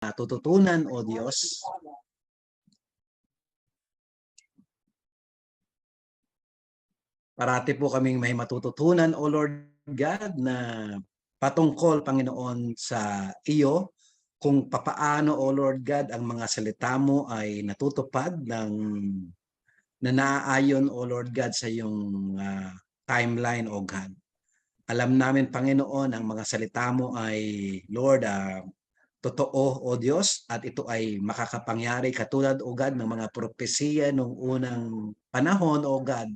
natututunan, O Diyos. Parati po kaming may matututunan, O Lord God, na patungkol, Panginoon, sa iyo, kung papaano, O Lord God, ang mga salita mo ay natutupad ng na naaayon, O Lord God, sa iyong timeline, O God. Alam namin, Panginoon, ang mga salita mo ay, Lord, totoo, O Diyos, at ito ay makakapangyari katulad, O God, ng mga propesiya nung unang panahon, O God.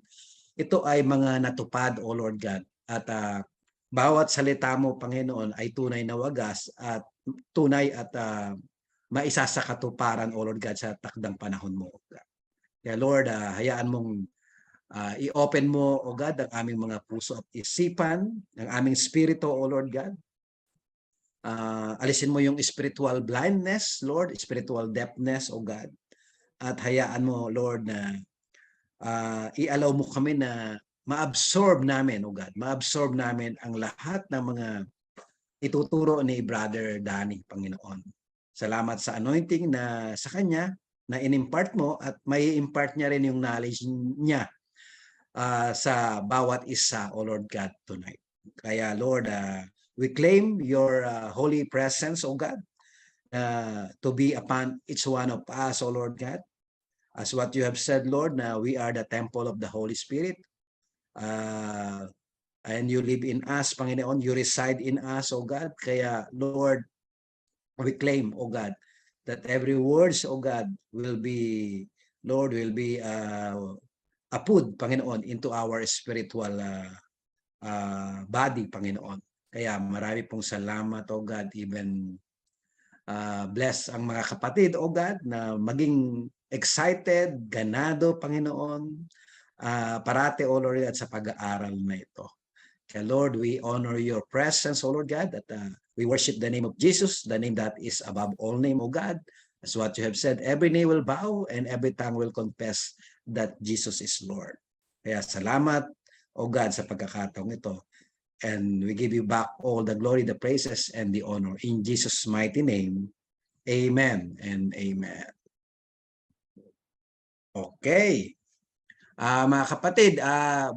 Ito ay mga natupad, O Lord God. At bawat salita mo, Panginoon, ay tunay na wagas at tunay at maisa sa katuparan, O Lord God, sa takdang panahon mo, O God. Kaya Lord, hayaan mong i-open mo, O God, ang aming mga puso at isipan, ang aming spirito, O Lord God. Alisin mo yung spiritual blindness, Lord, spiritual deafness, O God. At hayaan mo, Lord, na i-allow mo kami na ma-absorb namin, O God, ma-absorb namin ang lahat ng mga ituturo ni Brother Danny, Panginoon. Salamat sa anointing na sa kanya na in-impart mo at may impart niya rin yung knowledge niya sa bawat isa, O Lord God, tonight. Kaya Lord, we claim your holy presence, O God, to be upon each one of us, O Lord God. As what you have said, Lord, na we are the temple of the Holy Spirit. And you live in us, Panginoon. You reside in us, O God. Kaya, Lord, we claim, O God, that every words, O God, will be, Lord, will be apud, Panginoon, into our spiritual body, Panginoon. Kaya marami pong salamat, O God, even bless ang mga kapatid, O God, na maging excited, ganado, Panginoon, parate, O Lord, at sa pag-aaral na ito. Kaya Lord, we honor your presence, O Lord God, that we worship the name of Jesus, the name that is above all name, O God. As what you have said, every knee will bow and every tongue will confess that Jesus is Lord. Kaya salamat, O God, sa pagkakataong ito. And we give you back all the glory, the praises, and the honor. In Jesus' mighty name, amen and amen. Okay. Mga kapatid,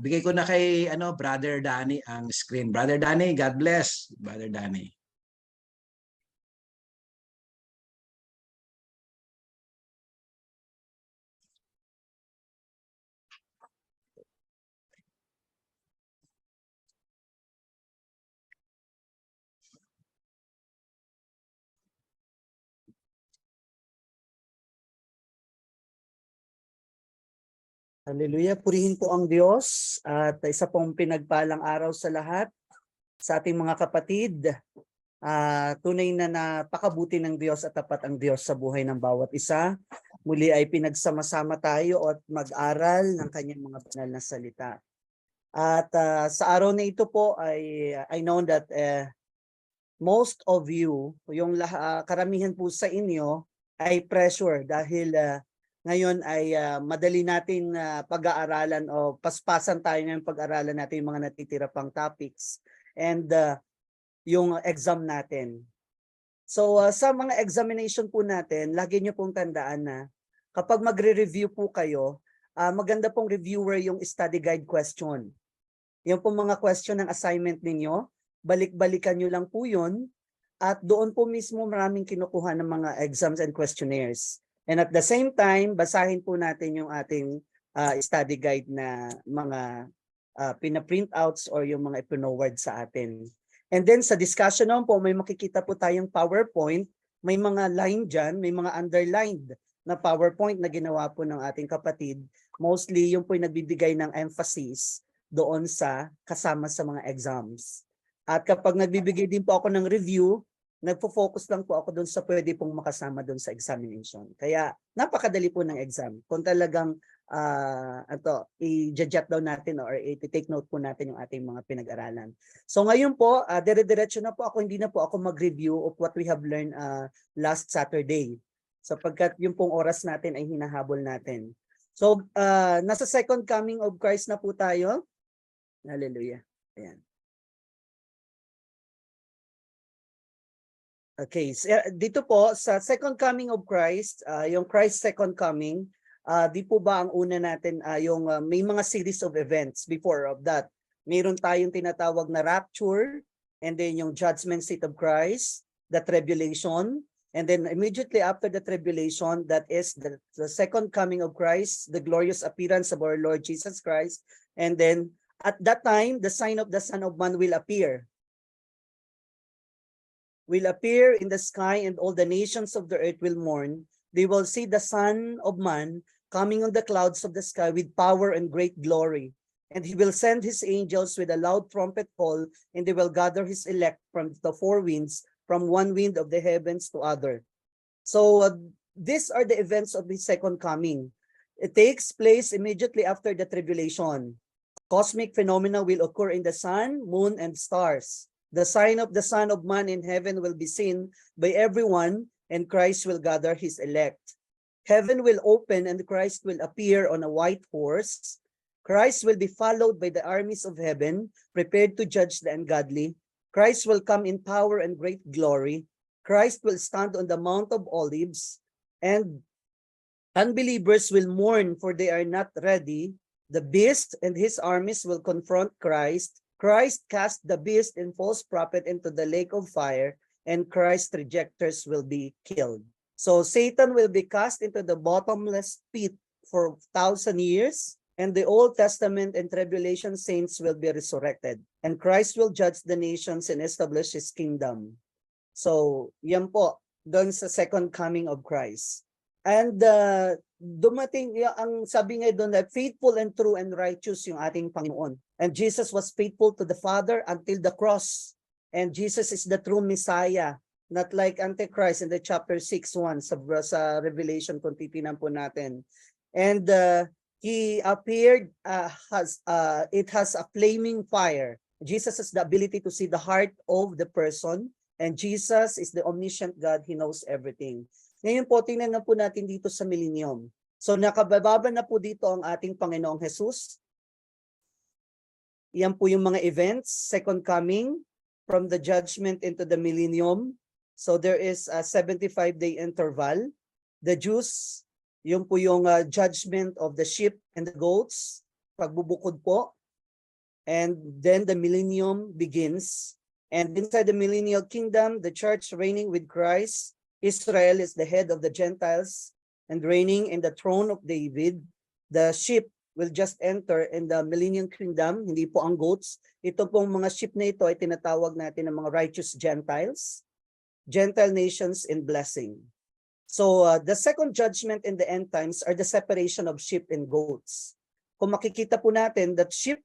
bigay ko na kay Brother Danny ang screen. Brother Danny, God bless. Brother Danny. Hallelujah. Purihin po ang Diyos at isa pong pinagpalang araw sa lahat sa ating mga kapatid. Tunay na napakabuti ng Diyos at tapat ang Diyos sa buhay ng bawat isa. Muli ay pinagsama-sama tayo at mag-aral ng kanyang mga banal na salita. At sa araw na ito po ay I know that most of you, yung karamihan po sa inyo ay pressure dahil ngayon ay madali natin pag-aaralan o paspasan tayo ng pag-aaralan natin yung mga natitira pang topics and yung exam natin. So sa mga examination po natin, lagi nyo pong tandaan na kapag magre-review po kayo, maganda pong reviewer yung study guide question. Yung pong mga question ng assignment ninyo, balik-balikan nyo lang po yun at doon po mismo maraming kinukuha ng mga exams and questionnaires. And at the same time, basahin po natin yung ating study guide na mga pina-printouts or yung mga ipinoward sa atin. And then sa discussion naman po, may makikita po tayong PowerPoint. May mga line dyan, may mga underlined na PowerPoint na ginawa po ng ating kapatid. Mostly yung po yung nagbibigay ng emphasis doon sa kasama sa mga exams. At kapag nagbibigay din po ako ng review, nagfo-focus lang po ako doon sa pwede pong makasama doon sa examination. Kaya napakadali po ng exam. Kung talagang i-jot down natin or i-take note po natin yung ating mga pinag-aralan. So ngayon po, dire-diretso na po ako, hindi na po ako mag-review of what we have learned last Saturday. Sapagkat yung pong oras natin ay hinahabol natin. So nasa second coming of Christ na po tayo. Hallelujah. Ayan. Okay, dito po sa second coming of Christ, yung Christ second coming, di po ba ang una natin yung may mga series of events before of that. Mayroon tayong tinatawag na rapture, and then yung judgment seat of Christ, the tribulation, and then immediately after the tribulation, that is the second coming of Christ, the glorious appearance of our Lord Jesus Christ, and then at that time, the sign of the Son of Man will appear in the sky, and all the nations of the earth will mourn. They will see the Son of Man coming on the clouds of the sky with power and great glory. And he will send his angels with a loud trumpet call, and they will gather his elect from the four winds, from one wind of the heavens to other. So these are the events of his second coming. It takes place immediately after the tribulation. Cosmic phenomena will occur in the sun, moon, and stars. The sign of the Son of Man in heaven will be seen by everyone, and Christ will gather his elect. Heaven will open, and Christ will appear on a white horse. Christ will be followed by the armies of heaven, prepared to judge the ungodly. Christ will come in power and great glory. Christ will stand on the Mount of Olives, and unbelievers will mourn, for they are not ready. The beast and his armies will confront Christ. Christ cast the beast and false prophet into the lake of fire, and Christ's rejectors will be killed. So Satan will be cast into the bottomless pit for 1,000 years, and the Old Testament and tribulation saints will be resurrected. And Christ will judge the nations and establish his kingdom. So yan po, doon sa second coming of Christ. And dumating, ang sabi nga doon na faithful and true and righteous yung ating Panginoon. And Jesus was faithful to the Father until the cross. And Jesus is the true Messiah, not like Antichrist in the chapter 6:1 sa Revelation kung titinan po natin. And he appeared, it has a flaming fire. Jesus has the ability to see the heart of the person. And Jesus is the omniscient God. He knows everything. Ngayon po, tingnan na po natin dito sa millennium. So nakabababa na po dito ang ating Panginoong Jesus. Yan po yung mga events, second coming, from the judgment into the millennium. So there is a 75-day interval. The Jews, yung po yung judgment of the sheep and the goats, pagbubukod po. And then the millennium begins. And inside the millennial kingdom, the church reigning with Christ, Israel is the head of the Gentiles and reigning in the throne of David. The sheep will just enter in the millennial kingdom, hindi po ang goats. Ito pong mga sheep na ito ay tinatawag natin ng mga righteous Gentiles, Gentile nations in blessing. So the second judgment in the end times are the separation of sheep and goats. Kung makikita po natin that sheep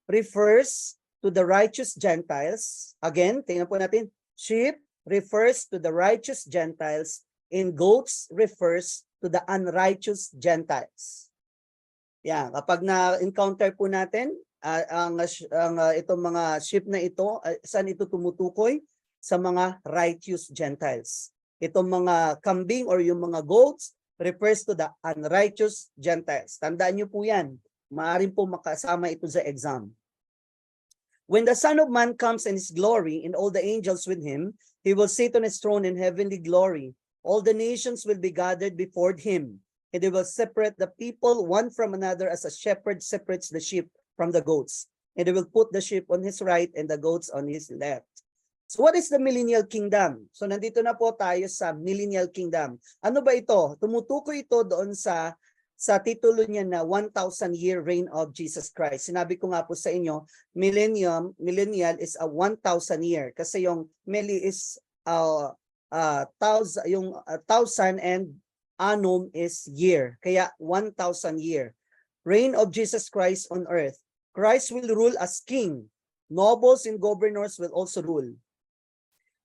refers to the righteous Gentiles. Again, tingnan po natin, sheep refers to the righteous Gentiles, and goats refers to the unrighteous Gentiles. Yeah, kapag na-encounter po natin itong mga sheep na ito, saan ito tumutukoy? Sa mga righteous Gentiles. Itong mga kambing or yung mga goats refers to the unrighteous Gentiles. Tandaan niyo po yan. Maaaring po makasama ito sa exam. When the Son of Man comes in his glory and all the angels with him, he will sit on his throne in heavenly glory. All the nations will be gathered before him, and they will separate the people one from another as a shepherd separates the sheep from the goats. And they will put the sheep on his right and the goats on his left. So what is the millennial kingdom? So nandito na po tayo sa millennial kingdom. Ano ba ito? Tumutukoy ito doon sa titulo niya na 1,000-year reign of Jesus Christ. Sinabi ko nga po sa inyo, millennial is a 1,000 year. Kasi yung milli is 1,000 and annum is year. Kaya 1,000 year. Reign of Jesus Christ on earth. Christ will rule as king. Nobles and governors will also rule.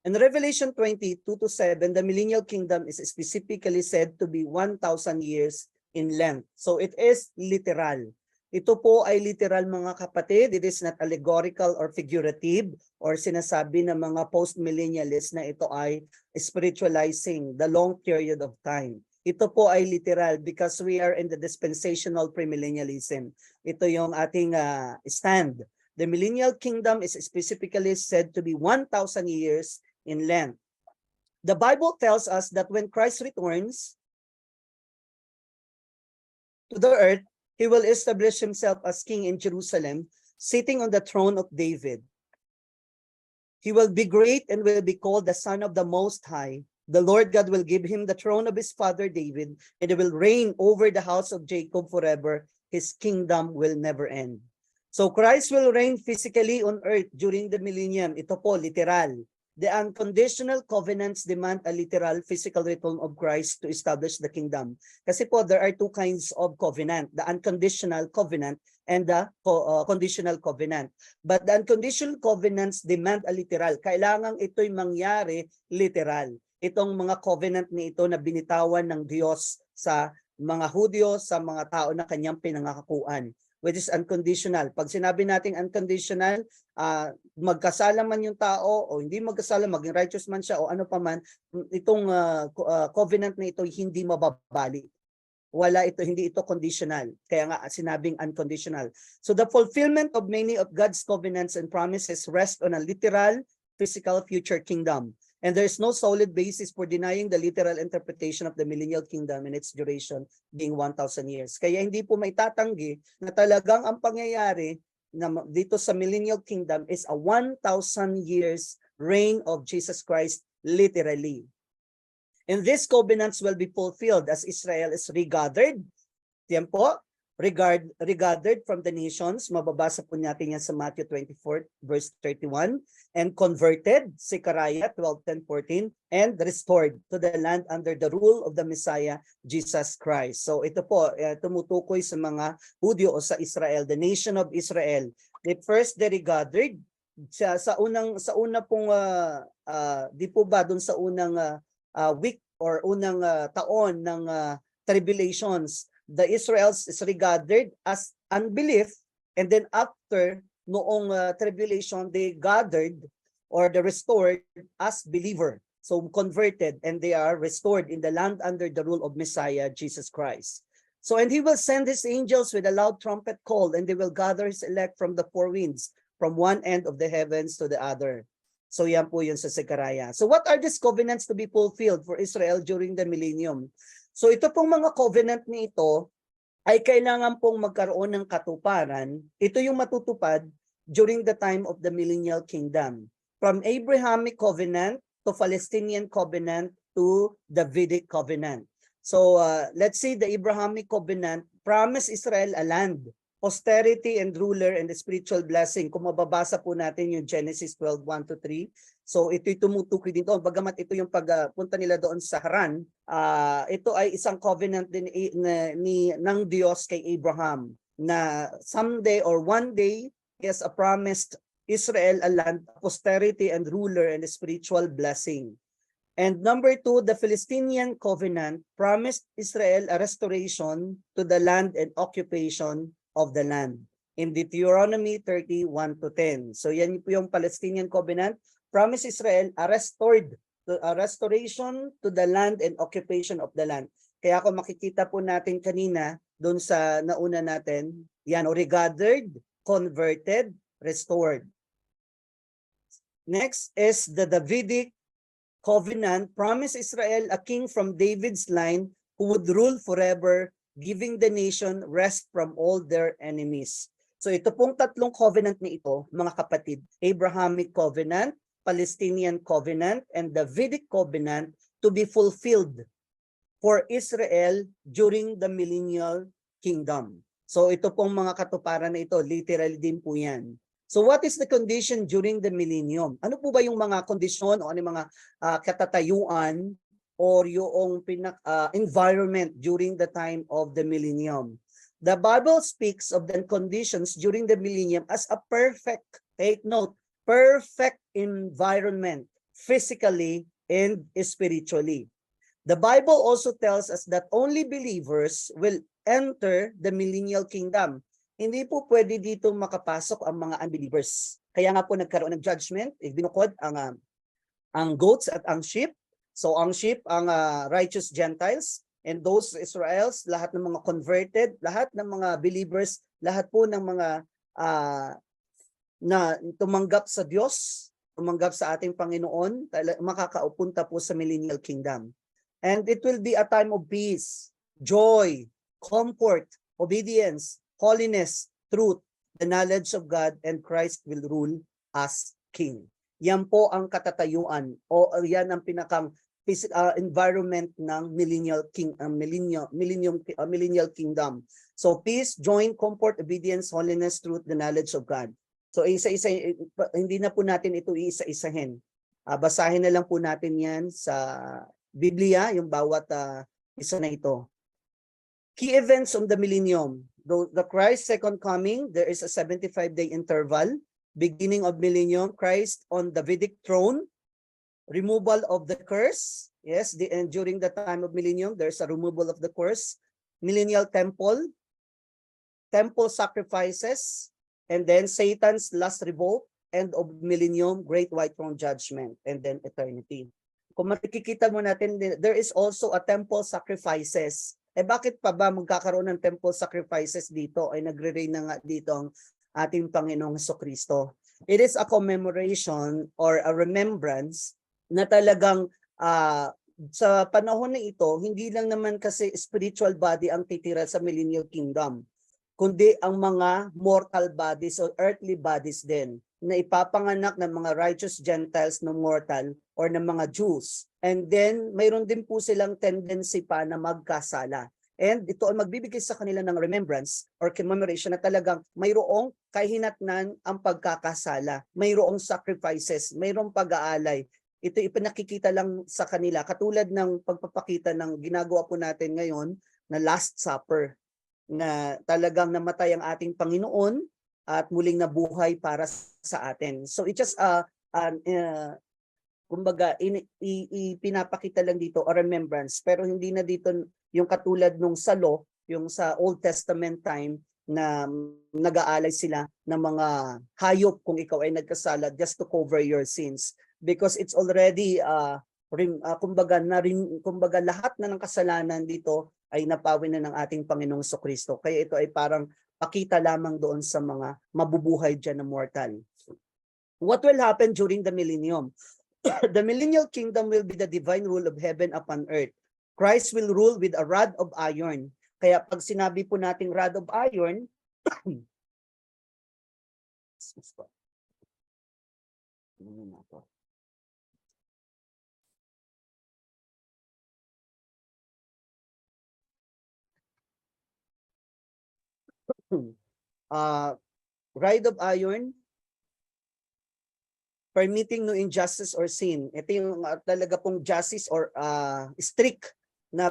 In Revelation 20:2-7, the millennial kingdom is specifically said to be 1,000 years in length. So it is literal. Ito po ay literal mga kapatid. It is not allegorical or figurative or sinasabi ng mga post-millennialists na ito ay spiritualizing the long period of time. Ito po ay literal because we are in the dispensational premillennialism. Ito yung ating stand. The millennial kingdom is specifically said to be 1,000 years in length. The Bible tells us that when Christ returns to the earth, he will establish himself as king in Jerusalem, sitting on the throne of David. He will be great and will be called the Son of the Most High. The Lord God will give him the throne of his father David, and he will reign over the house of Jacob forever. His kingdom will never end. So Christ will reign physically on earth during the millennium. Ito po, literal. The unconditional covenants demand a literal physical return of Christ to establish the kingdom. Kasi po, there are two kinds of covenant, the unconditional covenant and the conditional covenant. But the unconditional covenants demand a literal. Kailangan ito'y mangyari literal. Itong mga covenant ni ito na binitawan ng Diyos sa mga Hudyo, sa mga tao na kanyang pinangakuan, which is unconditional. Pag sinabi nating unconditional, magkasala man yung tao o hindi magkasala, maging righteous man siya o ano pa man, itong covenant na ito hindi mababali. Wala ito, hindi ito conditional. Kaya nga sinabing unconditional. So the fulfillment of many of God's covenants and promises rest on a literal, physical future kingdom. And there's no solid basis for denying the literal interpretation of the millennial kingdom and its duration being 1,000 years. Kaya hindi po maitatanggi na talagang ang pangyayari na dito sa millennial kingdom is a 1,000 years reign of Jesus Christ literally. And these covenants will be fulfilled as Israel is regathered. Yan po, regathered from the nations. Mababasa po natin yan sa Matthew 24 verse 31. And converted, Zechariah 12:10-14, and restored to the land under the rule of the Messiah, Jesus Christ. So ito po, tumutukoy sa mga Hudyo o sa Israel, the nation of Israel. They regathered sa una pong di po ba dun sa unang week or unang taon ng tribulations, the Israelites is regathered as unbelief, and then after noong tribulation, they gathered or they restored as believer. So converted, and they are restored in the land under the rule of Messiah, Jesus Christ. So, and he will send his angels with a loud trumpet call, and they will gather his elect from the four winds, from one end of the heavens to the other. So yan po yun sa Zechariah. So what are these covenants to be fulfilled for Israel during the millennium? So ito pong mga covenant ni ito ay kailangan pong magkaroon ng katuparan. Ito yung matutupad during the time of the millennial kingdom. From Abrahamic covenant to Palestinian covenant to Davidic covenant. So let's see, the Abrahamic covenant promised Israel a land, posterity and ruler and the spiritual blessing. Kung mababasa po natin yung Genesis 12:1-3. So ito'y tumutukoy dito. Bagamat ito yung pagpunta nila doon sa Haran, ito ay isang covenant din ng Diyos kay Abraham na someday or one day he has promised Israel a land, posterity and ruler and a spiritual blessing. And number 2, the Palestinian covenant promised Israel a restoration to the land and occupation of the land in Deuteronomy 30:1-10. So yan po yung Palestinian covenant, promise Israel a restoration to the land and occupation of the land. Kaya kung makikita po natin kanina doon sa nauna natin, yan, regathered, converted, restored. Next is the Davidic covenant, promise Israel a king from David's line who would rule forever, giving the nation rest from all their enemies. So ito pong tatlong covenant na ito, mga kapatid, Abrahamic covenant, Palestinian covenant, and Davidic covenant to be fulfilled for Israel during the millennial kingdom. So ito pong mga katuparan na ito, literally din po yan. So what is the condition during the millennium? Ano po ba yung mga kondisyon o ano yung mga katatayuan or yung environment during the time of the millennium? The Bible speaks of the conditions during the millennium as a perfect, take note, perfect environment, physically and spiritually. The Bible also tells us that only believers will enter the millennial kingdom. Hindi po pwede dito makapasok ang mga unbelievers. Kaya nga po nagkaroon ng judgment, binukod ang goats at ang sheep. So ang sheep, ang righteous Gentiles, and those Israels, lahat ng mga converted, lahat ng mga believers, lahat po ng mga na tumanggap sa Diyos, tumanggap sa ating Panginoon, makakaupunta po sa millennial kingdom. And it will be a time of peace, joy, comfort, obedience, holiness, truth, the knowledge of God, and Christ will rule as King. Yan po ang katatayuan o yan ang pinakang environment ng millennial kingdom. So peace, joy, comfort, obedience, holiness, truth, the knowledge of God. So isa-isa, hindi na po natin ito iisa-isahin. Basahin na lang po natin yan sa Biblia, yung bawat isa na ito. Key events on the millennium. The Christ's second coming, there is a 75-day interval. Beginning of millennium, Christ on Davidic throne. Removal of the curse. Yes, and during the time of millennium, there's a removal of the curse. Millennial temple. Temple sacrifices. And then Satan's last revolt. End of millennium, great white throne judgment. And then eternity. Kung makikita mo natin, there is also a temple sacrifices. Bakit pa ba magkakaroon ng temple sacrifices dito? Ay nagre-reign na nga dito ang ating Panginoong Jesucristo. It is a commemoration or a remembrance na talagang sa panahon na ito, hindi lang naman kasi spiritual body ang titira sa millennial kingdom, kundi ang mga mortal bodies or earthly bodies din na ipapanganak ng mga righteous Gentiles na mortal or ng mga Jews. And then, mayroon din po silang tendency pa na magkasala. And ito ay magbibigay sa kanila ng remembrance or commemoration na talagang mayroong kahinatnan ang pagkakasala, mayroong sacrifices, mayroong pag-aalay. Ito ipinakikita lang sa kanila, katulad ng pagpapakita ng ginagawa po natin ngayon na Last Supper, na talagang namatay ang ating Panginoon at muling nabuhay para sa atin. So it's just kumbaga pinapakita lang dito a remembrance, pero hindi na dito yung katulad nung sa law, yung sa Old Testament time na nag-aalay sila ng mga hayop kung ikaw ay nagkasala just to cover your sins, because it's already kumbaga lahat na ng kasalanan dito ay napawin na ng ating Panginoong Jesucristo. Kaya ito ay parang pakita lamang doon sa mga mabubuhay dyan na mortal. What will happen during the millennium? The millennial kingdom will be the divine rule of heaven upon earth. Christ will rule with a rod of iron. Kaya pag sinabi po nating rod of iron, rod of iron, permitting no injustice or sin. Ito yung talaga pong justice or strict na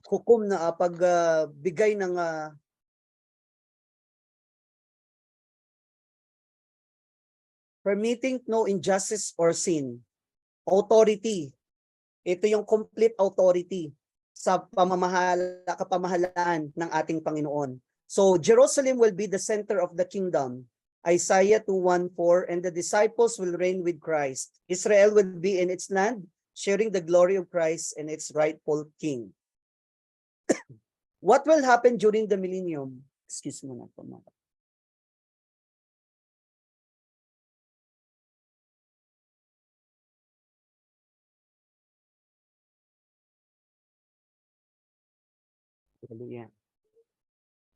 hukom na pagbigay ng permitting no injustice or sin. Authority. Ito yung complete authority sa kapamahalaan ng ating Panginoon. So Jerusalem will be the center of the kingdom. Isaiah 2:1-4, and the disciples will reign with Christ. Israel will be in its land, sharing the glory of Christ and its rightful king. What will happen during the millennium? Excuse me na po.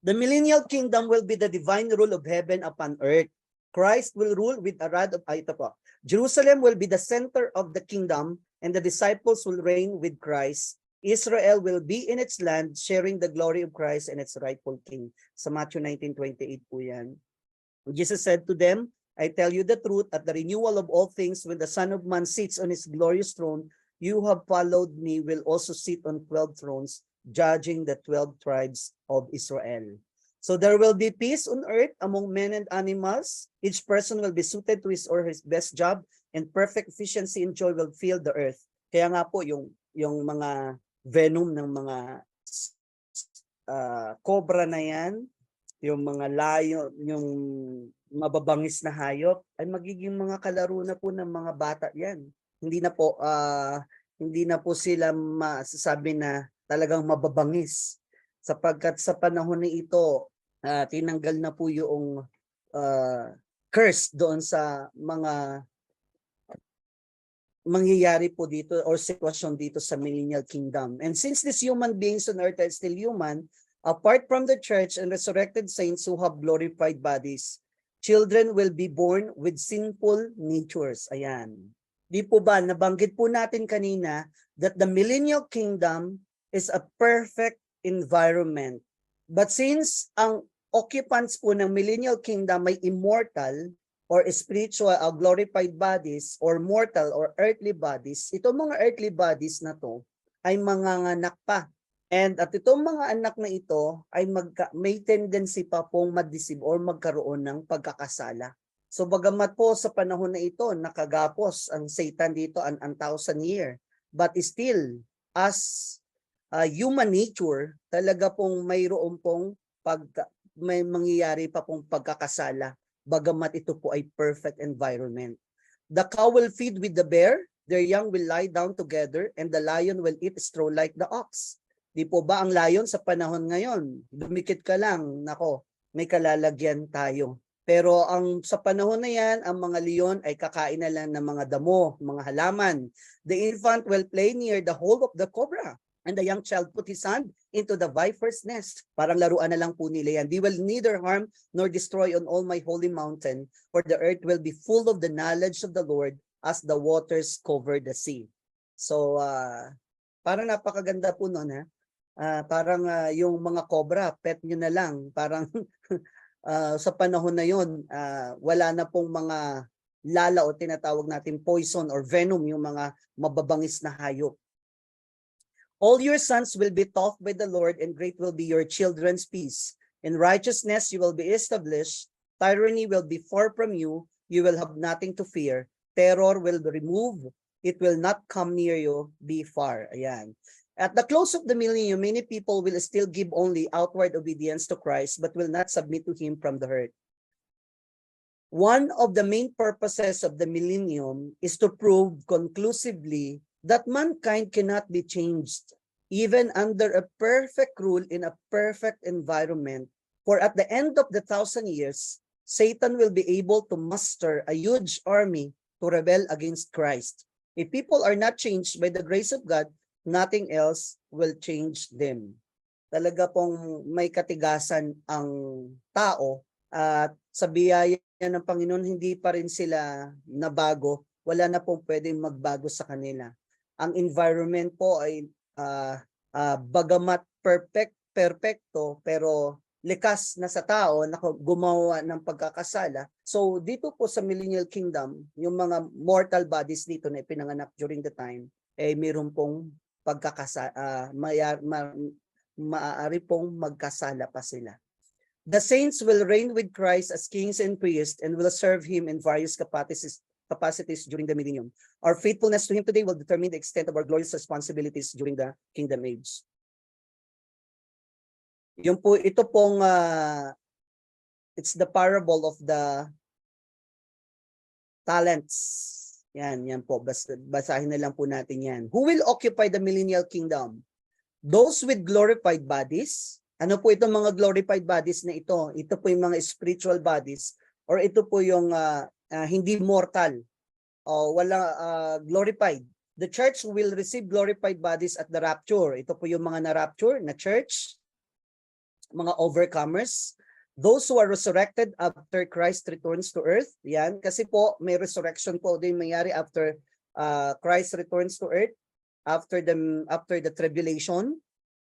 The millennial kingdom will be the divine rule of heaven upon earth. Christ will rule with a rod of iron. Jerusalem will be the center of the kingdom, and the disciples will reign with Christ. Israel will be in its land, sharing the glory of Christ and its rightful king. Sa Matthew 19:28 po yan. Jesus said to them, I tell you the truth, at the renewal of all things, when the Son of Man sits on his glorious throne, you have followed me will also sit on 12 thrones, judging the 12 tribes of Israel. So there will be peace on earth among men and animals. Each person will be suited to his or his best job, and perfect efficiency and joy will fill the earth. Kaya nga po yung mga venom ng mga cobra na yan, yung mga layo, yung mababangis na hayop, ay magiging mga kalaro na po ng mga bata yan. Hindi na po sila masasabi na talagang mababangis, sapagkat sa panahon na ito tinanggal na po yung curse doon sa mga mangyayari po dito or sitwasyon dito sa millennial kingdom. And since these human beings on earth are still human, apart from the church and resurrected saints who have glorified bodies, children will be born with sinful natures. Ayan. Di po ba, nabanggit po natin kanina that the millennial kingdom is a perfect environment. But since ang occupants po ng millennial kingdom may immortal or spiritual glorified bodies or mortal or earthly bodies, itong mga earthly bodies na to ay manganganak pa. And at itong mga anak na ito ay may tendency pa pong ma-deceive or magkaroon ng pagkakasala. So bagamat po sa panahon na ito, nakagapos ang Satan dito ang 1,000 year, but still as human nature, talaga pong mayroon pong may mangyayari pa pong pagkakasala, bagamat ito po ay perfect environment. The cow will feed with the bear, their young will lie down together, and the lion will eat straw like the ox. Di po ba ang lion sa panahon ngayon? Dumikit ka lang, nako, may kalalagyan tayo. Pero ang sa panahon na yan, ang mga leon ay kakain na lang ng mga damo, mga halaman. The infant will play near the hole of the cobra, and the young child put his hand into the viper's nest. Parang laruan na lang po nila yan. They will neither harm nor destroy on all my holy mountain, for the earth will be full of the knowledge of the Lord as the waters cover the sea. So, parang napakaganda po nun, ha? Parang yung mga cobra, pet nyo na lang. Parang sa panahon na yun, wala na pong mga lala o tinatawag natin poison or venom, yung mga mababangis na hayop. All your sons will be taught by the Lord, and great will be your children's peace. In righteousness you will be established. Tyranny will be far from you. You will have nothing to fear. Terror will be removed. It will not come near you. Be far. Ayan. At the close of the millennium, many people will still give only outward obedience to Christ, but will not submit to Him from the heart. One of the main purposes of the millennium is to prove conclusively that mankind cannot be changed, even under a perfect rule in a perfect environment. For at the end of the 1,000 years, Satan will be able to muster a huge army to rebel against Christ. If people are not changed by the grace of God, nothing else will change them. Talaga pong may katigasan ang tao at sa biyaya ng Panginoon, hindi pa rin sila nabago. Wala na pong pwedeng magbago sa kanila. Ang environment po ay bagamat perfecto, pero likas na sa tao na gumawa ng pagkakasala. So dito po sa Millennial Kingdom, yung mga mortal bodies dito na ipinanganak during the time, mayroon pong maaari pong magkasala pa sila. The saints will reign with Christ as kings and priests and will serve Him in various capacities during the millennium. Our faithfulness to Him today will determine the extent of our glorious responsibilities during the kingdom age. Ito pong it's the parable of the talents. Yan po. Basahin na lang po natin yan. Who will occupy the millennial kingdom? Those with glorified bodies. Ano po itong mga glorified bodies na ito? Ito po yung mga spiritual bodies or ito po yung hindi mortal o glorified. The church will receive glorified bodies at the rapture. Ito po yung mga na-rapture na church, mga overcomers. Those who are resurrected after Christ returns to earth. Yan. Kasi po may resurrection po din mayari after Christ returns to earth, after the tribulation.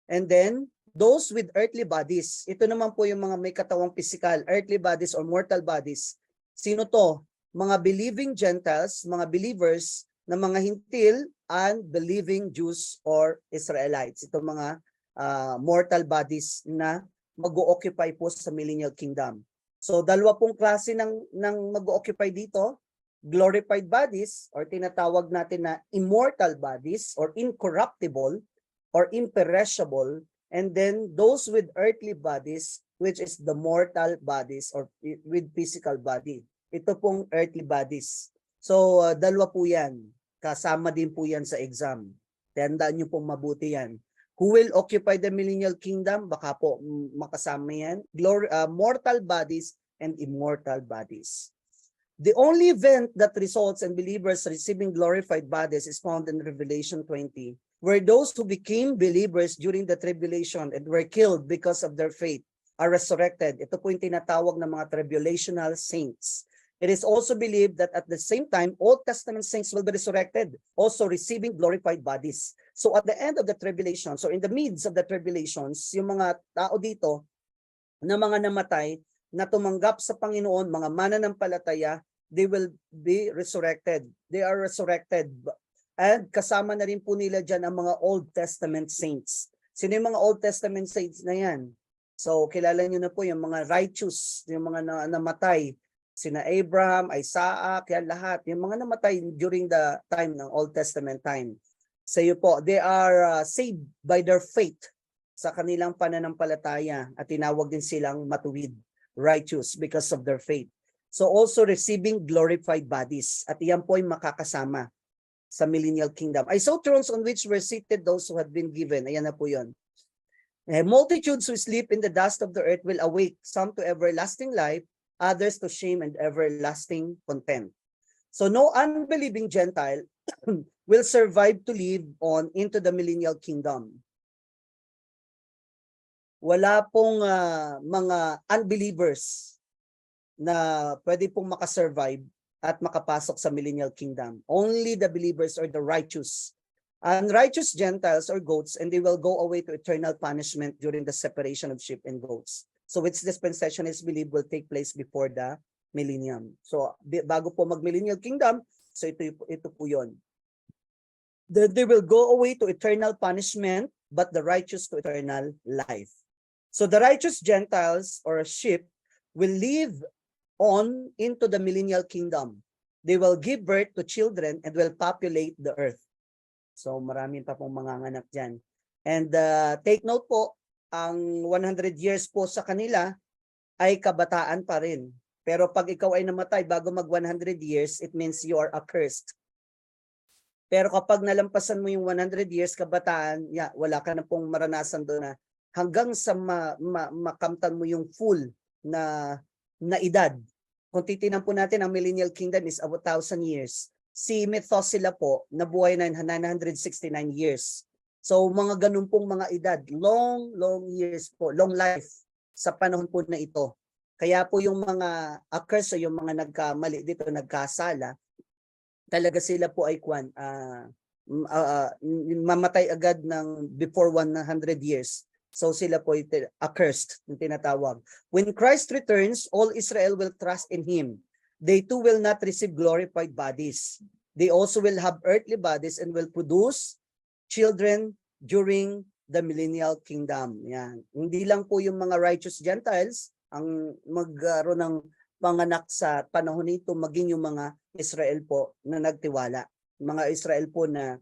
And then those with earthly bodies. Ito naman po yung mga may katawang physical, earthly bodies or mortal bodies. Sino to? Mga believing Gentiles, mga believers na mga hintil and believing Jews or Israelites. Ito mga mortal bodies na mag-o-occupy po sa Millennial Kingdom. So dalawa pong klase ng mag-o-occupy dito, glorified bodies or tinatawag natin na immortal bodies or incorruptible or imperishable, and then those with earthly bodies, which is the mortal bodies or with physical body. Ito pong earthly bodies. So dalawa po yan. Kasama din po yan sa exam. Tandaan nyo pong mabuti yan. Who will occupy the millennial kingdom? Baka po makasama yan. Mortal bodies and immortal bodies. The only event that results in believers receiving glorified bodies is found in Revelation 20, where those who became believers during the tribulation and were killed because of their faith are resurrected. Ito po yung tinatawag ng mga tribulational saints. It is also believed that at the same time, Old Testament saints will be resurrected, also receiving glorified bodies. So at the end of the tribulation, so in the midst of the tribulations, yung mga tao dito na mga namatay, na tumanggap sa Panginoon, mga mananampalataya, they will be resurrected. They are resurrected. And kasama na rin po nila dyan ang mga Old Testament saints. Sino yung mga Old Testament saints na yan? So kilala nyo na po yung mga righteous, yung mga namatay. Sina Abraham, Isaac, yan lahat. Yung mga namatay during the time ng Old Testament time. Sa iyo po, they are saved by their faith sa kanilang pananampalataya at tinawag din silang matuwid, righteous because of their faith. So also receiving glorified bodies at iyan po ay makakasama sa millennial kingdom. I saw thrones on which were seated those who had been given. Ayan na po yun. Multitudes who sleep in the dust of the earth will awake, some to everlasting life, others to shame and everlasting contempt. So no unbelieving Gentile will survive to live on into the millennial kingdom. Wala pong mga unbelievers na pwede pong makasurvive at makapasok sa millennial kingdom. Only the believers or the righteous. Unrighteous Gentiles or goats, and they will go away to eternal punishment during the separation of sheep and goats. So which dispensation is believed will take place before the millennium. So bago po mag-millennial kingdom, so ito po yun. They will go away to eternal punishment, but the righteous to eternal life. So the righteous Gentiles or sheep will live on into the millennial kingdom. They will give birth to children and will populate the earth. So marami pa pong manganganak dyan. And take note po, ang 100 years po sa kanila ay kabataan pa rin. Pero pag ikaw ay namatay bago mag 100 years, it means you are accursed. Pero kapag nalampasan mo yung 100 years kabataan, wala ka na pong maranasan doon na hanggang sa makamtan mo yung full na edad. Kung titinan po natin, ang millennial kingdom is about 1,000 years. Si Methuselah po, nabuhay na 969 years. So mga ganun pong mga edad, long years po, long life sa panahon po na ito. Kaya po yung mga accursed o yung mga nagkamali dito, nagkasala, talaga sila po ay mamatay agad ng before 100 years. So sila po accursed, yung tinatawag. When Christ returns, all Israel will trust in Him. They too will not receive glorified bodies. They also will have earthly bodies and will produce children during the millennial kingdom. Yan. Hindi lang po yung mga righteous Gentiles ang magkaroon ng panganak sa panahon nito, maging yung mga Israel po na nagtiwala. Mga Israel po na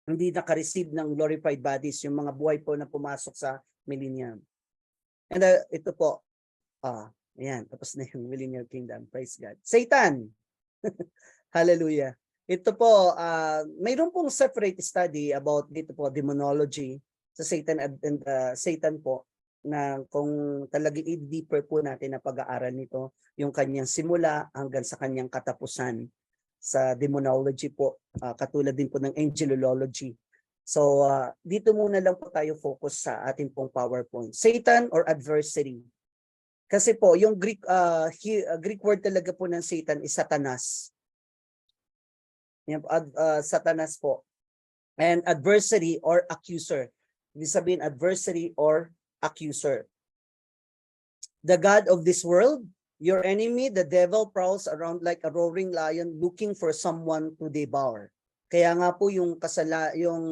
hindi naka-receive ng glorified bodies, yung mga buhay po na pumasok sa millennium. And ito po, ayan, tapos na yung millennial kingdom. Praise God. Satan! Hallelujah. Ito po, mayroon pong separate study about dito po, demonology sa Satan and Satan po, na kung talagang i-deeper po natin na pag-aaral nito, yung kanyang simula hanggang sa kanyang katapusan sa demonology po, katulad din po ng angelology. So dito muna lang po tayo focus sa ating pong PowerPoint. Satan or adversary. Kasi po yung Greek word talaga po ng Satan is Satanas. Satanas po. And adversary or accuser. Ibig sabihin adversary or accuser. The God of this world, your enemy, the devil, prowls around like a roaring lion looking for someone to devour. Kaya nga po yung yung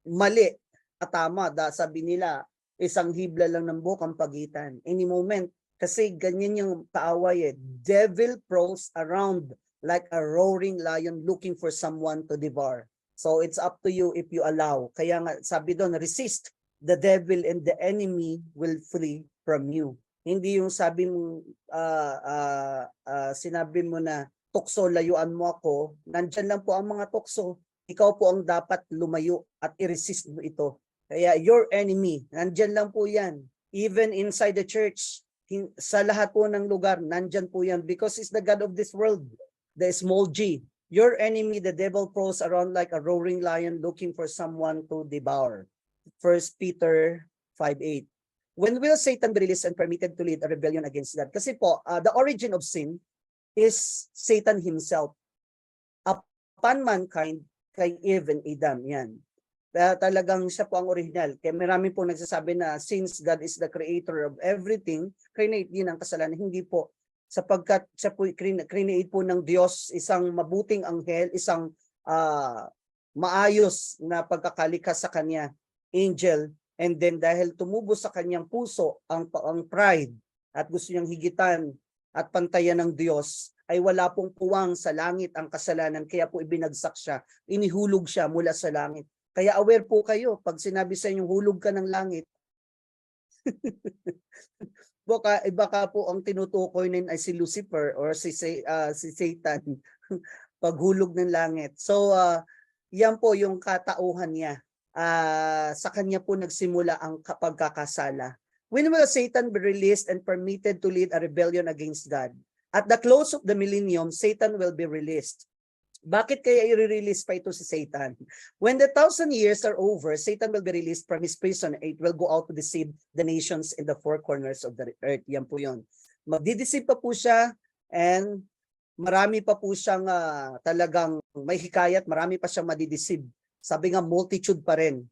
mali at tama, sabi nila, isang hibla lang ng buhok ang pagitan. Any moment, kasi ganyan yung kaaway eh. Devil prowls around like a roaring lion looking for someone to devour. So it's up to you if you allow. Kaya nga sabi doon, resist the devil and the enemy will flee from you. Hindi yung sabi mo, sinabi mo na, tukso, layuan mo ako. Nandyan lang po ang mga tukso. Ikaw po ang dapat lumayo at i-resist mo ito. Kaya your enemy, nandyan lang po yan. Even inside the church, sa lahat po ng lugar, nandyan po yan because he's the God of this world, the small g. Your enemy, the devil, prowls around like a roaring lion looking for someone to devour. 1 Peter 5:8. When will Satan be released and permitted to lead a rebellion against God? Kasi po, the origin of sin is Satan himself. Upon mankind, kay Eve and Adam, yan. Kaya talagang siya po ang original. Kaya marami po nagsasabi na since God is the creator of everything, create din ang kasalanan. Hindi po. Sapagkat siya po create po ng Diyos isang mabuting anghel, isang maayos na pagkakalikas sa kanya, angel, and then dahil tumubo sa kanyang puso ang pride at gusto niyang higitan at pantayan ng Diyos, ay wala pong puwang sa langit ang kasalanan, kaya po ibinagsak siya, inihulog siya mula sa langit. Kaya aware po kayo, pag sinabi sa inyong hulog ka ng langit, baka po ang tinutukoy nin ay si Lucifer or si Satan, paghulog ng langit. So, yan po yung katauhan niya. Sa kanya po nagsimula ang pagkakasala. When will Satan be released and permitted to lead a rebellion against God? At the close of the millennium, Satan will be released. Bakit kaya i-release pa ito si Satan? When the 1,000 years are over, Satan will be released from his prison. It will go out to deceive the nations in the four corners of the earth. Yan po yun. Magdideceive pa po siya and marami pa po siyang talagang may hikayat, marami pa siyang madideceive. Sabi nga, multitude pa rin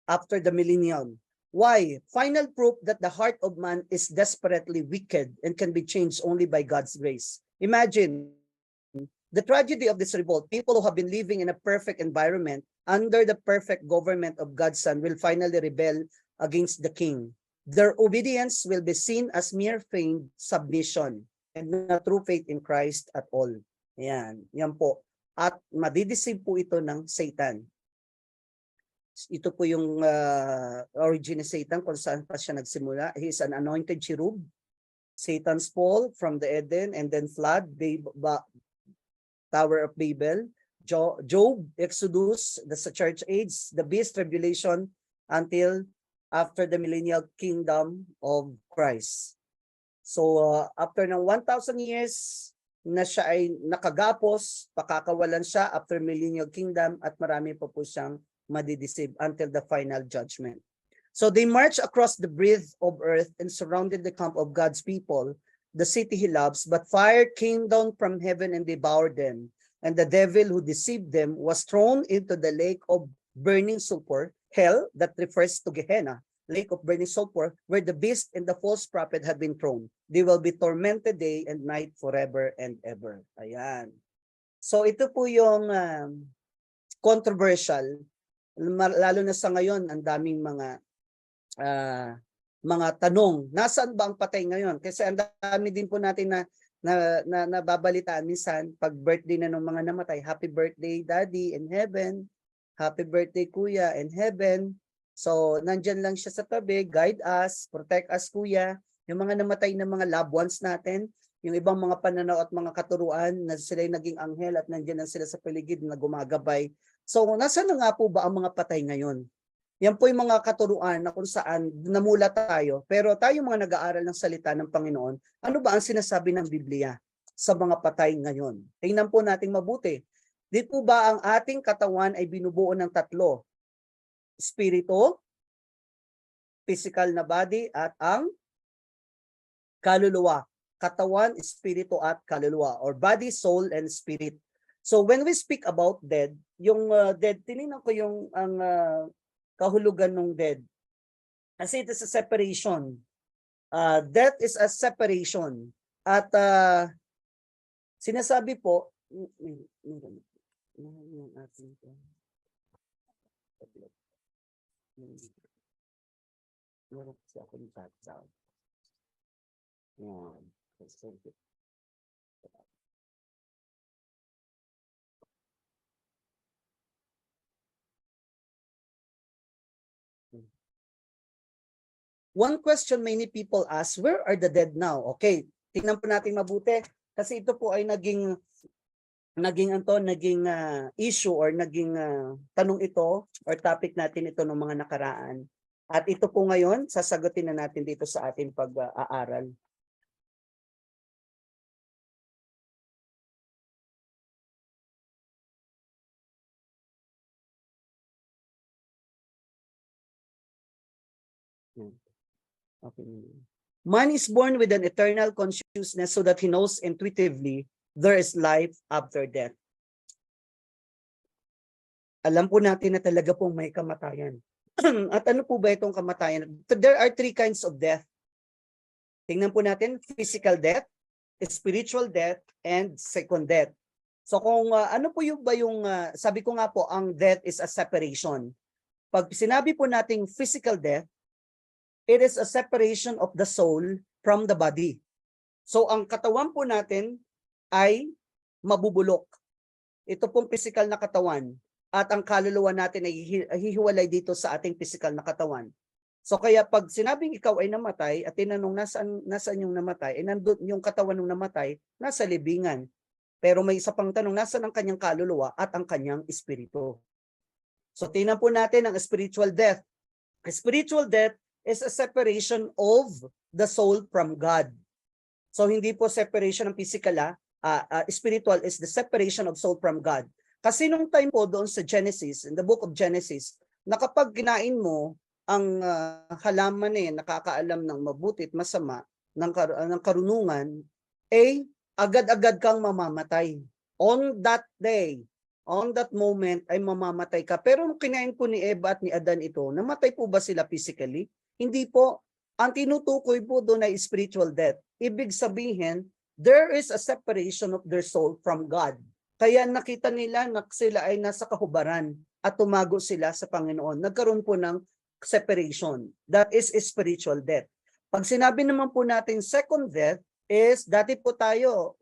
after the millennium. Why? Final proof that the heart of man is desperately wicked and can be changed only by God's grace. Imagine the tragedy of this revolt. People who have been living in a perfect environment under the perfect government of God's Son will finally rebel against the king. Their obedience will be seen as mere feigned submission and not true faith in Christ at all. Yan po. At madideceive po ito ng Satan. Ito po yung origin ni Satan, kung saan pa siya nagsimula. He is an anointed cherub. Satan's fall from the Eden and then flood, Tower of Babel, Job, Exodus, the church age, the beast, tribulation, until after the millennial kingdom of Christ. So after ng 1,000 years na siya ay nakagapos, pakakawalan siya after millennial kingdom at marami pa po siyang madideceive until the final judgment. So they marched across the breadth of earth and surrounded the camp of God's people, the city he loves, but fire came down from heaven and devoured them. And the devil who deceived them was thrown into the lake of burning sulfur, hell, that refers to Gehenna, lake of burning sulfur, where the beast and the false prophet had been thrown. They will be tormented day and night forever and ever. Ayan. So ito po yung controversial, lalo na sa ngayon, ang daming mga tanong, nasaan ba ang patay ngayon? Kasi ang dami din po natin na nababalitaan minsan pag birthday na ng mga namatay. Happy birthday Daddy in heaven. Happy birthday Kuya in heaven. So nandyan lang siya sa tabi, guide us, protect us Kuya. Yung mga namatay na mga loved ones natin, yung ibang mga pananaw at mga katuruan na sila'y naging anghel at nandyan lang sila sa paligid na gumagabay. So nasaan na nga po ba ang mga patay ngayon? Yan po yung mga katuruan na kung saan namula tayo. Pero tayo mga nag-aaral ng salita ng Panginoon, ano ba ang sinasabi ng Biblia sa mga patay ngayon? Tingnan po natin mabuti. Dito ba ang ating katawan ay binubuo ng tatlo? Espiritu, physical na body, at ang kaluluwa. Katawan, espiritu, at kaluluwa. Or body, soul, and spirit. So when we speak about dead, yung dead, tinignan ko yung kahulugan ng dead. Kasi it is a separation. Death is a separation. At sinasabi po, one question many people ask, where are the dead now? Okay, tingnan po natin mabuti kasi ito po ay naging issue or naging tanong ito or topic natin ito ng mga nakaraan. At ito po ngayon, sasagutin na natin dito sa ating pag-aaral. Okay. Man is born with an eternal consciousness so that he knows intuitively there is life after death. Alam po natin na talaga pong may kamatayan. At ano po ba itong kamatayan? There are three kinds of death. Tingnan po natin, physical death, spiritual death, and second death. So kung ano po yung sabi ko nga po, ang death is a separation. Pag sinabi po nating physical death, it is a separation of the soul from the body. So ang katawan po natin ay mabubulok. Ito pong physical na katawan. At ang kaluluwa natin ay hihiwalay dito sa ating physical na katawan. So kaya pag sinabing ikaw ay namatay at tinanong nasaan yung namatay, ay nandun yung katawan ng namatay, nasa libingan. Pero may isa pang tanong, nasaan ang kanyang kaluluwa at ang kanyang espiritu? So tingnan po natin ang spiritual death. Spiritual death is a separation of the soul from God. So hindi po separation ng physical, spiritual is the separation of soul from God. Kasi nung time po doon sa Genesis, in the book of Genesis, na kapag kinain mo ang halaman na yan, nakakaalam ng mabuti at masama, ng karunungan, agad-agad kang mamamatay. On that day, on that moment, ay mamamatay ka. Pero nung kinain po ni Eva at ni Adan ito, namatay po ba sila physically? Hindi po. Ang tinutukoy po doon ay spiritual death. Ibig sabihin, there is a separation of their soul from God. Kaya nakita nila na sila ay nasa kahubaran at tumago sila sa Panginoon. Nagkaroon po ng separation. That is spiritual death. Pag sinabi naman po natin second death, is dati po tayo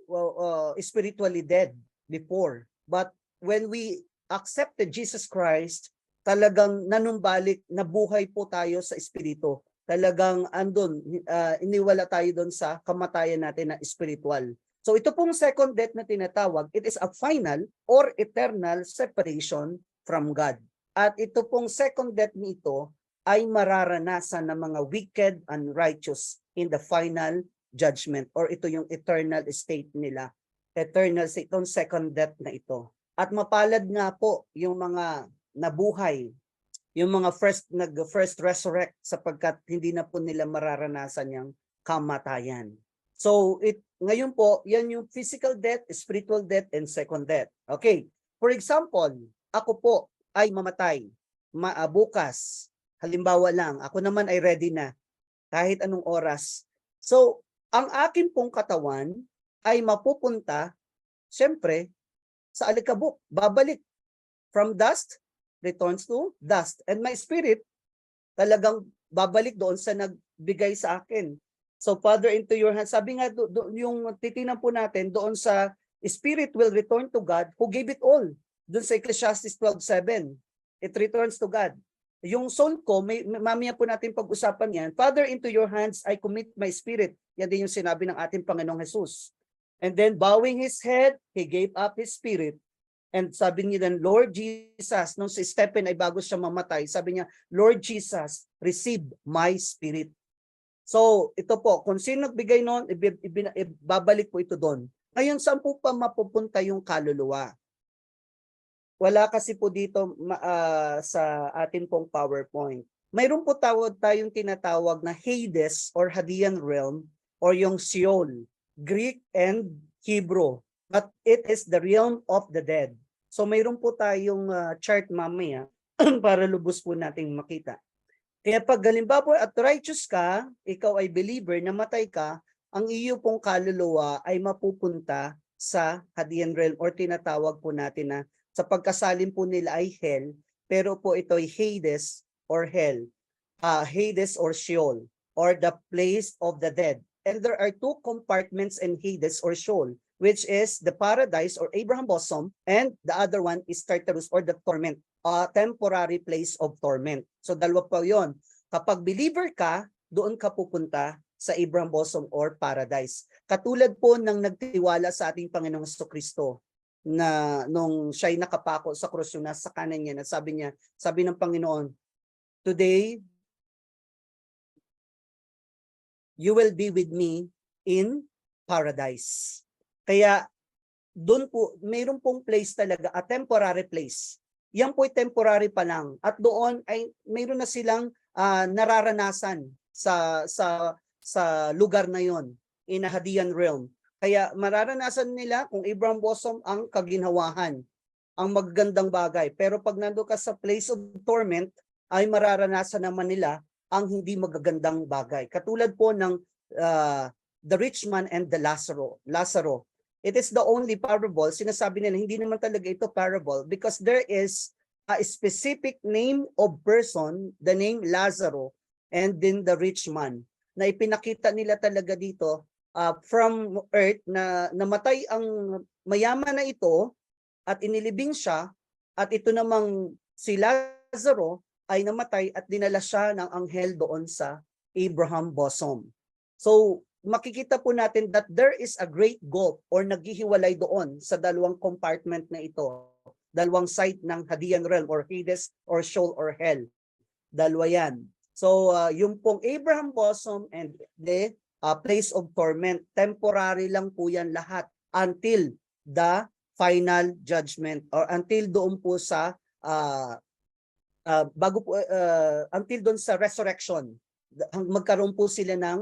spiritually dead before. But when we accepted Jesus Christ, talagang nanumbalik, nabuhay po tayo sa espiritu. Talagang andun, iniwala tayo doon sa kamatayan natin na spiritual. So ito pong second death na tinatawag, it is a final or eternal separation from God. At ito pong second death nito ay mararanasan ng mga wicked and righteous in the final judgment, or ito yung eternal state nila. Eternal state, itong second death na ito. At mapalad nga po yung mga nabuhay, yung mga first resurrect, sapagkat hindi na po nila mararanasan yung kamatayan. So ngayon po, yan yung physical death, spiritual death, and second death. Okay, for example, ako po ay mamatay bukas. Halimbawa lang, ako naman ay ready na kahit anong oras. So ang akin pong katawan ay mapupunta, siyempre, sa alikabok, babalik. From dust, returns to dust. And my spirit, talagang babalik doon sa nagbigay sa akin. So Father, into your hands. Sabi nga, yung titinan po natin, doon sa spirit will return to God who gave it all. Doon sa Ecclesiastes 12:7, it returns to God. Yung soul ko, mamaya po natin pag-usapan yan. Father, into your hands I commit my spirit. Yan din yung sinabi ng ating Panginoong Jesus. And then bowing his head, he gave up his spirit. And sabi niya then, Lord Jesus, nung si Stephen ay bago siya mamatay, sabi niya, Lord Jesus, receive my spirit. So ito po, kung sino nagbigay noon, ibabalik po ito doon. Ngayon, saan po pa mapupunta yung kaluluwa? Wala kasi po dito sa atin pong PowerPoint. Mayroon po tayong tinatawag na Hades or Hadean realm or yung Sheol, Greek and Hebrew. But it is the realm of the dead. So mayroon po tayong chart mamaya para lubos po nating makita. Kaya pag halimbawa po at righteous ka, ikaw ay believer, namatay ka, ang iyo pong kaluluwa ay mapupunta sa Hadean realm or tinatawag po natin na sa pagkasalin po nila ay hell, pero po ito ay Hades or hell, Hades or Sheol, or the place of the dead. And there are two compartments in Hades or Sheol, which is the paradise or Abraham bosom, and the other one is Tartarus or the torment, temporary place of torment. So dalawa po yon. Kapag believer ka, doon ka pupunta sa Abraham bosom or paradise. Katulad po ng nagtiwala sa ating Panginoong Jesucristo na nung siya'y nakapako sa krus yung nasa kanan niya, na sabi ng Panginoon, today you will be with me in paradise. Kaya doon po, mayroon pong place talaga, a temporary place. Yan po ay temporary pa lang. At doon ay mayroon na silang nararanasan sa lugar na yon, in a Hadean realm. Kaya mararanasan nila kung Abraham Bosom ang kaginhawahan, ang magagandang bagay. Pero pag nando ka sa place of torment, ay mararanasan naman nila ang hindi magagandang bagay. Katulad po ng the rich man and the Lazaro. It is the only parable. Sinasabi nila, hindi naman talaga ito parable because there is a specific name of person, the name Lazaro, and then the rich man, na ipinakita nila talaga dito from earth na namatay ang mayaman na ito at inilibing siya, at ito namang si Lazaro ay namatay at dinala siya ng anghel doon sa Abraham bosom. So, makikita po natin that there is a great gulf or naghihiwalay doon sa dalawang compartment na ito. Dalawang side ng Hadean realm or Hades or Sheol or Hell. Dalawa yan. So, yung pong Abraham bosom and the place of torment, temporary lang po yan lahat until the final judgment or until doon po sa until doon sa resurrection. Magkaroon po sila ng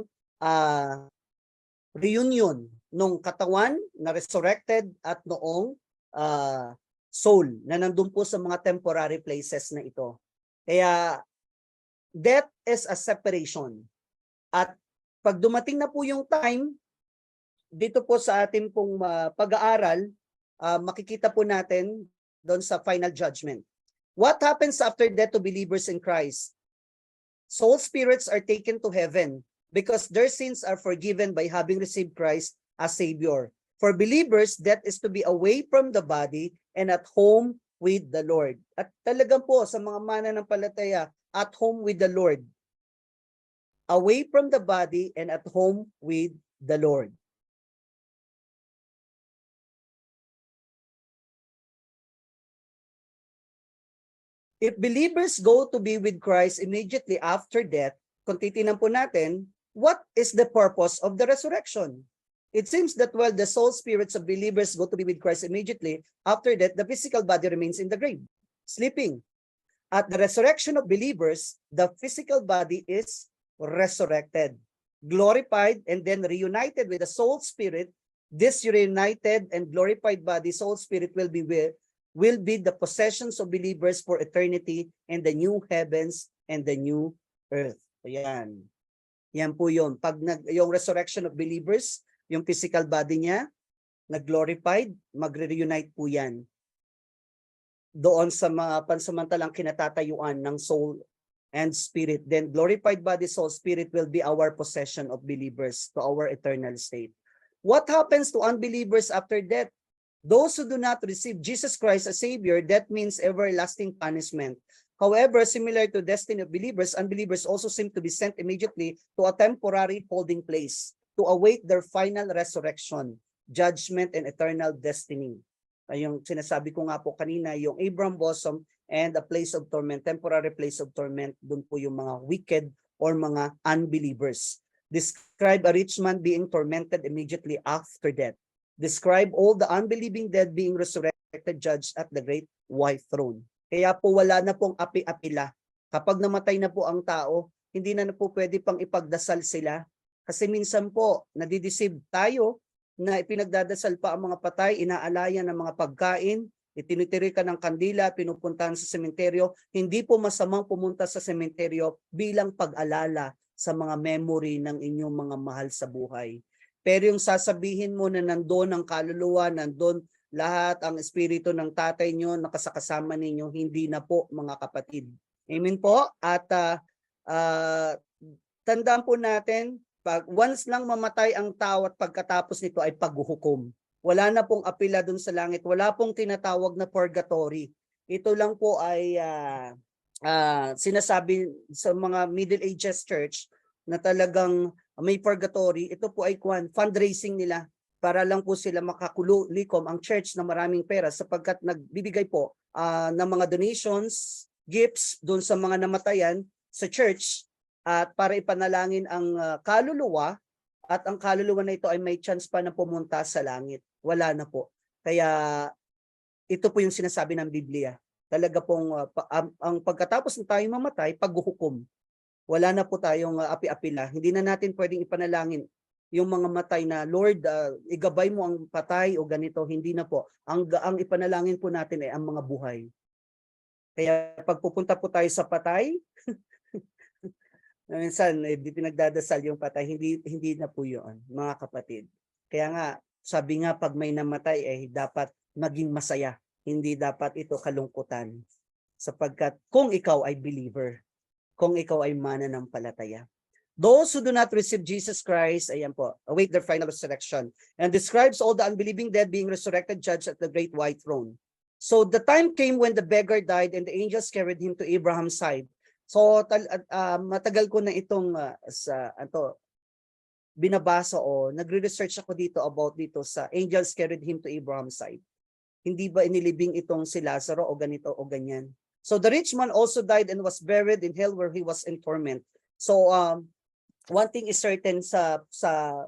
reunion nung katawan na resurrected at noong soul na nandun po sa mga temporary places na ito. Kaya death is a separation. At pag dumating na po yung time, dito po sa ating pong pag-aaral, makikita po natin doon sa final judgment. What happens after death to believers in Christ? Soul spirits are taken to heaven because their sins are forgiven by having received Christ as Savior. For believers, death is to be away from the body and at home with the Lord. At talagang po sa mga mananampalataya, at home with the Lord. Away from the body and at home with the Lord. If believers go to be with Christ immediately after death, kung titinan po natin, what is the purpose of the resurrection? It seems that while the soul spirits of believers go to be with Christ immediately after death, the physical body remains in the grave, sleeping. At the resurrection of believers, the physical body is resurrected, glorified, and then reunited with the soul spirit. This reunited and glorified body, soul spirit, will be the possessions of believers for eternity in the new heavens and the new earth. Ayan. Yan po yun. Pag yung resurrection of believers, yung physical body niya, nag-glorified, magre-reunite po yan doon sa mga pansamantalang kinatatayuan ng soul and spirit. Then glorified body, soul, spirit will be our possession of believers to our eternal state. What happens to unbelievers after death? Those who do not receive Jesus Christ as Savior, that means everlasting punishment. However, similar to destiny of believers, unbelievers also seem to be sent immediately to a temporary holding place to await their final resurrection, judgment, and eternal destiny. Yung sinasabi ko nga po kanina, yung Abraham bosom and a place of torment, temporary place of torment, dun po yung mga wicked or mga unbelievers. Describe a rich man being tormented immediately after death. Describe all the unbelieving dead being resurrected, judged at the great white throne. Kaya po wala na pong api-apila. Kapag namatay na po ang tao, hindi na po pwede pang ipagdasal sila. Kasi minsan po, nadideceive tayo na ipinagdadasal pa ang mga patay, inaalayan ng mga pagkain, itinitirikan ng kandila, pinupuntahan sa sementeryo. Hindi po masamang pumunta sa sementeryo bilang pag-alala sa mga memory ng inyong mga mahal sa buhay. Pero yung sasabihin mo na nandoon ang kaluluwa, nandoon lahat ang espiritu ng tatay nyo, nakasakasama ninyo, hindi na po, mga kapatid. Amen po? At tandaan po natin, pag once lang mamatay ang tao at pagkatapos nito ay paghuhukom. Wala na pong apela dun sa langit, wala pong tinatawag na purgatory. Ito lang po ay sinasabi sa mga Middle Ages church na talagang may purgatory. Ito po ay fundraising nila para lang po sila makakulikom ang church na maraming pera sapagkat nagbibigay po ng mga donations, gifts doon sa mga namatayan sa church. at para ipanalangin ang kaluluwa, at ang kaluluwa na ito ay may chance pa na pumunta sa langit. Wala na po. Kaya ito po yung sinasabi ng Biblia. Talaga pong ang pagkatapos na tayo mamatay, paghuhukom. Wala na po tayong api-api na. Hindi na natin pwedeng ipanalangin yung mga matay na, Lord, igabay mo ang patay o ganito. Hindi na po. Ang ipanalangin po natin ay ang mga buhay. Kaya pag pupunta po tayo sa patay, minsan di pinagdadasal yung patay, hindi na po 'yon, mga kapatid. Kaya nga, sabi nga pag may namatay dapat maging masaya, hindi dapat ito kalungkutan. Sapagkat kung ikaw ay believer, kung ikaw ay mananampalataya. Those who do not receive Jesus Christ, ayan po, await their final resurrection, and describes all the unbelieving dead being resurrected, judged at the great white throne. So the time came when the beggar died and the angels carried him to Abraham's side. So matagal ko na itong binabasa o nagre-research ako dito about dito sa angels carried him to Abraham's side. Hindi ba inilibing itong si Lazaro o ganito o ganyan? So the rich man also died and was buried in hell where he was in torment. So one thing is certain sa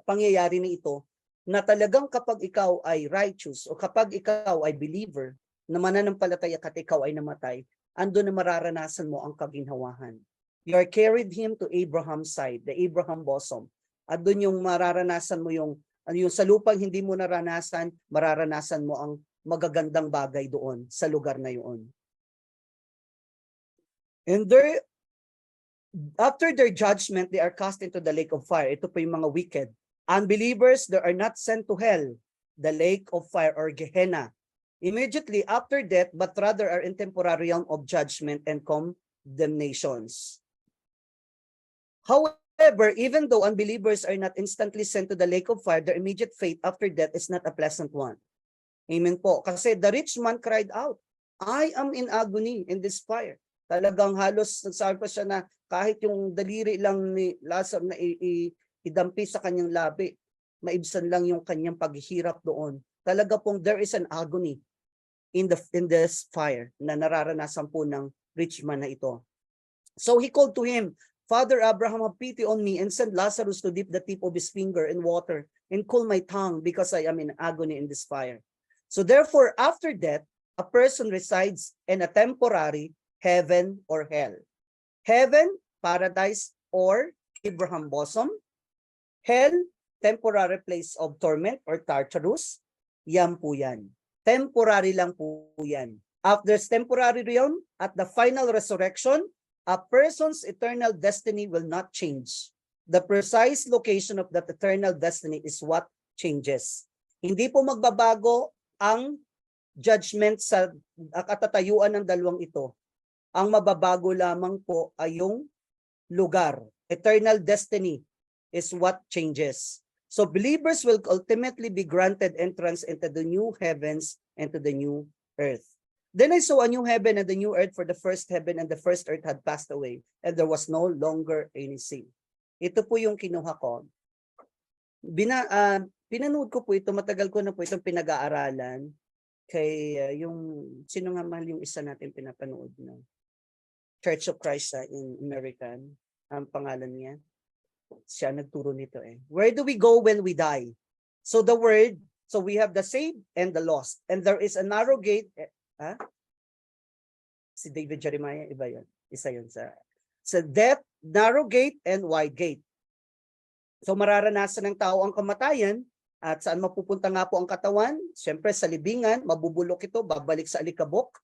pangyayari na ito, na talagang kapag ikaw ay righteous o kapag ikaw ay believer, na mananampalataya at ikaw ay namatay, ando na mararanasan mo ang kaginhawahan. You are carried him to Abraham's side, the Abraham bosom. At doon yung mararanasan mo yung sa lupang hindi mo naranasan, mararanasan mo ang magagandang bagay doon sa lugar na yun. And after their judgment, they are cast into the lake of fire. Ito po yung mga wicked. Unbelievers, they are not sent to hell, the lake of fire or Gehenna, immediately after death, but rather are in temporary realm of judgment and condemnations. However, even though unbelievers are not instantly sent to the lake of fire, their immediate fate after death is not a pleasant one. Amen po. Kasi the rich man cried out, I am in agony in this fire. Talagang halos nagsabi pa siya na kahit yung daliri lang ni Lazaro na idampi sa kanyang labi, maibsan lang yung kanyang paghihirap doon. Talaga pong there is an agony in this fire na nararanasan po ng rich man na ito. So he called to him, Father Abraham, have pity on me and send Lazarus to dip the tip of his finger in water and cool my tongue because I am in agony in this fire. So therefore, after death, a person resides in a temporary heaven or hell. Heaven, paradise, or Abraham bosom. Hell, temporary place of torment or Tartarus. Yan po yan. Temporary lang po yan. After this temporary realm, at the final resurrection, a person's eternal destiny will not change. The precise location of that eternal destiny is what changes. Hindi po magbabago ang judgment sa katatayuan ng dalawang ito. Ang mababago lamang po ay yung lugar. Eternal destiny is what changes. So believers will ultimately be granted entrance into the new heavens and to the new earth. Then I saw a new heaven and the new earth, for the first heaven and the first earth had passed away, and there was no longer any sea. Ito po yung kinuha ko. Pinanood ko po ito, matagal ko na po itong pinag-aaralan. Kay yung, sino nga mahal yung isa natin pinapanood na Church of Christ in American, ang pangalan niya. Siya nagturo nito Where do we go when we die? So the word, so we have the saved and the lost. And there is a narrow gate. Si David Jeremiah, iba yun. Isa yun sa death, narrow gate, and wide gate. So mararanasan ng tao ang kamatayan. At saan mapupunta nga po ang katawan? Siyempre sa libingan, mabubulok ito, babalik sa alikabok.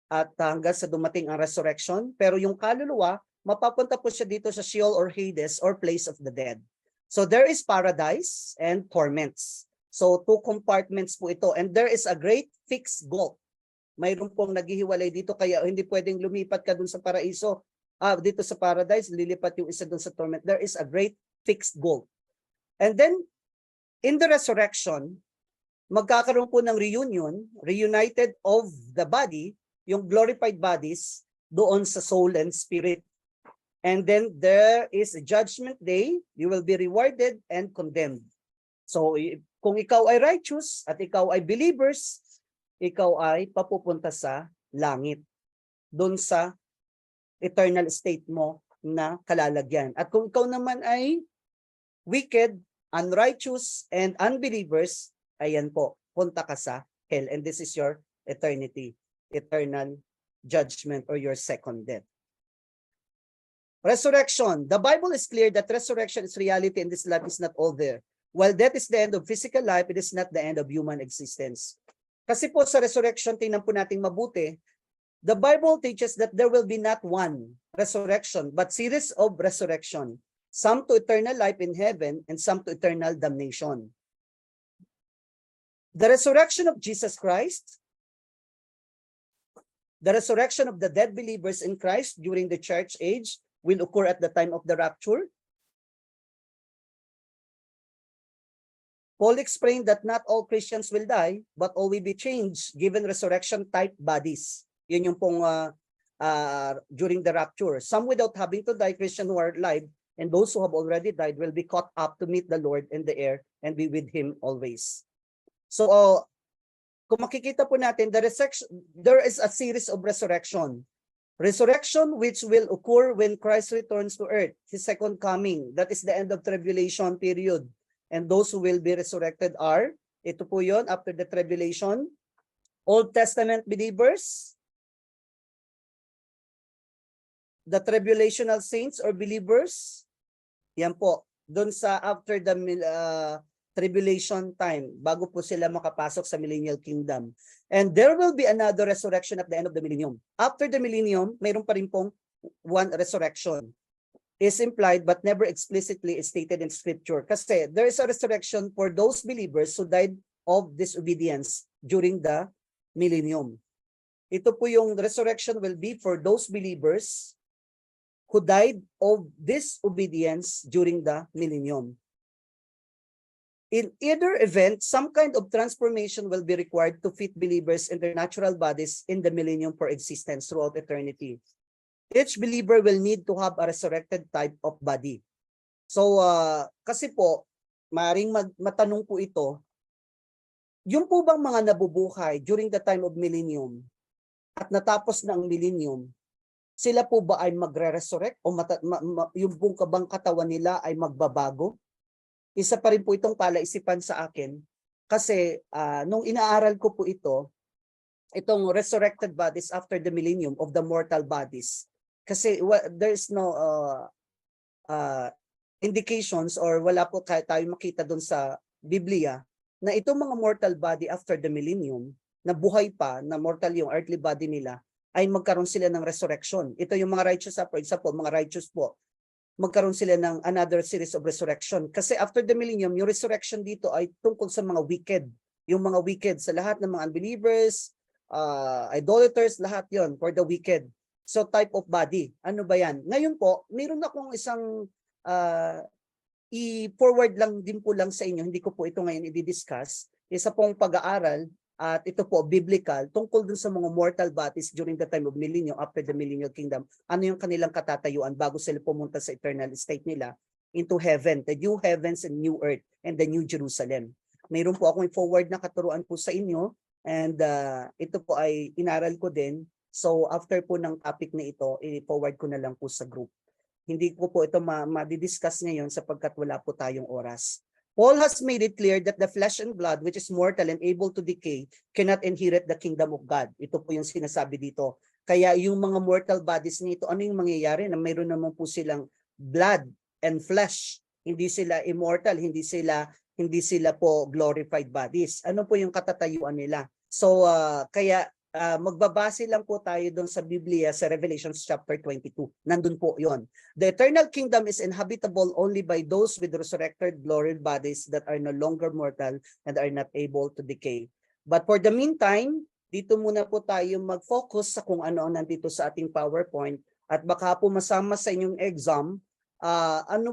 At hanggang sa dumating ang resurrection. Pero yung kaluluwa, mapapunta po siya dito sa Sheol or Hades or place of the dead. So there is paradise and torments. So two compartments po ito. And there is a great fixed gulf. Mayroon pong naghihiwalay dito kaya hindi pwedeng lumipat ka dun sa paraiso. Dito sa paradise, lilipat yung isa dun sa torment. There is a great fixed gulf. And then, in the resurrection, magkakaroon po ng reunited of the body, yung glorified bodies, doon sa soul and spirit. And then there is a judgment day, you will be rewarded and condemned. So kung ikaw ay righteous at ikaw ay believers, ikaw ay papupunta sa langit. Doon sa eternal state mo na kalalagyan. At kung ikaw naman ay wicked, unrighteous, and unbelievers, ayan po, punta ka sa hell. And this is your eternity, eternal judgment, or your second death. Resurrection. The Bible is clear that resurrection is reality and this life is not all there. While death is the end of physical life, it is not the end of human existence. Kasi po sa resurrection, tingnan po natin mabuti, the Bible teaches that there will be not one resurrection, but series of resurrection. Some to eternal life in heaven and some to eternal damnation. The resurrection of Jesus Christ, the resurrection of the dead believers in Christ during the church age will occur at the time of the rapture. Paul explained that not all Christians will die, but all will be changed given resurrection type bodies. Yun yung pong during the rapture. Some without having to die, Christians who are alive, and those who have already died will be caught up to meet the Lord in the air and be with Him always. So, kung makikita po natin, there is a series of resurrection. Resurrection which will occur when Christ returns to earth, His second coming. That is the end of tribulation period. And those who will be resurrected are, ito po yun, after the tribulation, Old Testament believers, the tribulational saints or believers, yan po, doon sa after the tribulation time, bago po sila makapasok sa millennial kingdom. And there will be another resurrection at the end of the millennium. After the millennium, mayroon pa rin pong one resurrection. Is implied but never explicitly stated in scripture. Kasi there is a resurrection for those believers who died of disobedience during the millennium. Ito po yung resurrection will be for those believers who died of disobedience during the millennium. In either event, some kind of transformation will be required to fit believers in their natural bodies in the millennium for existence throughout eternity. Each believer will need to have a resurrected type of body. So, kasi po, maaaring matanong po ito, yung po bang mga nabubuhay during the time of millennium at natapos na ang millennium, sila po ba ay magre-resurrect o yung pong kabang katawan nila ay magbabago? Isa pa rin po itong palaisipan sa akin kasi nung inaaral ko po itong resurrected bodies after the millennium of the mortal bodies, kasi there's no indications or wala po tayo makita doon sa Biblia na itong mga mortal body after the millennium na buhay pa, na mortal yung earthly body nila, ay magkaroon sila ng resurrection. Ito yung mga righteous for example, mga righteous po, magkaroon sila ng another series of resurrection. Kasi after the millennium, yung resurrection dito ay tungkol sa mga wicked. Yung mga wicked sa lahat ng mga unbelievers, idolaters, lahat yon for the wicked. So type of body, ano ba yan? Ngayon po, mayroon akong isang i-forward lang din po lang sa inyo, hindi ko po ito ngayon i-discuss, isa pong pag-aaral at ito po biblical tungkol dun sa mga mortal bodies during the time of millennium, after the millennial kingdom. Ano yung kanilang katatayuan bago sila pumunta sa eternal state nila into heaven, the new heavens and new earth and the new Jerusalem. Mayroon po akong i-forward na katuruan po sa inyo and ito po ay inaral ko din. So after po ng topic na ito, i-forward ko na lang po sa group. Hindi ko po ito ma-discuss ngayon sapagkat wala po tayong oras. Paul has made it clear that the flesh and blood, which is mortal and able to decay, cannot inherit the kingdom of God. Ito po yung sinasabi dito. Kaya yung mga mortal bodies nito, ano yung mangyayari? Na mayroon naman po silang blood and flesh. Hindi sila immortal, hindi sila po glorified bodies. Ano po yung katatayuan nila? So kaya magbabase lang po tayo doon sa Biblia sa Revelation chapter 22. Nandun po yon. The eternal kingdom is inhabitable only by those with resurrected glorified bodies that are no longer mortal and are not able to decay. But for the meantime, dito muna po tayo mag-focus sa kung ano ang nandito sa ating PowerPoint at baka po masama sa inyong exam, ano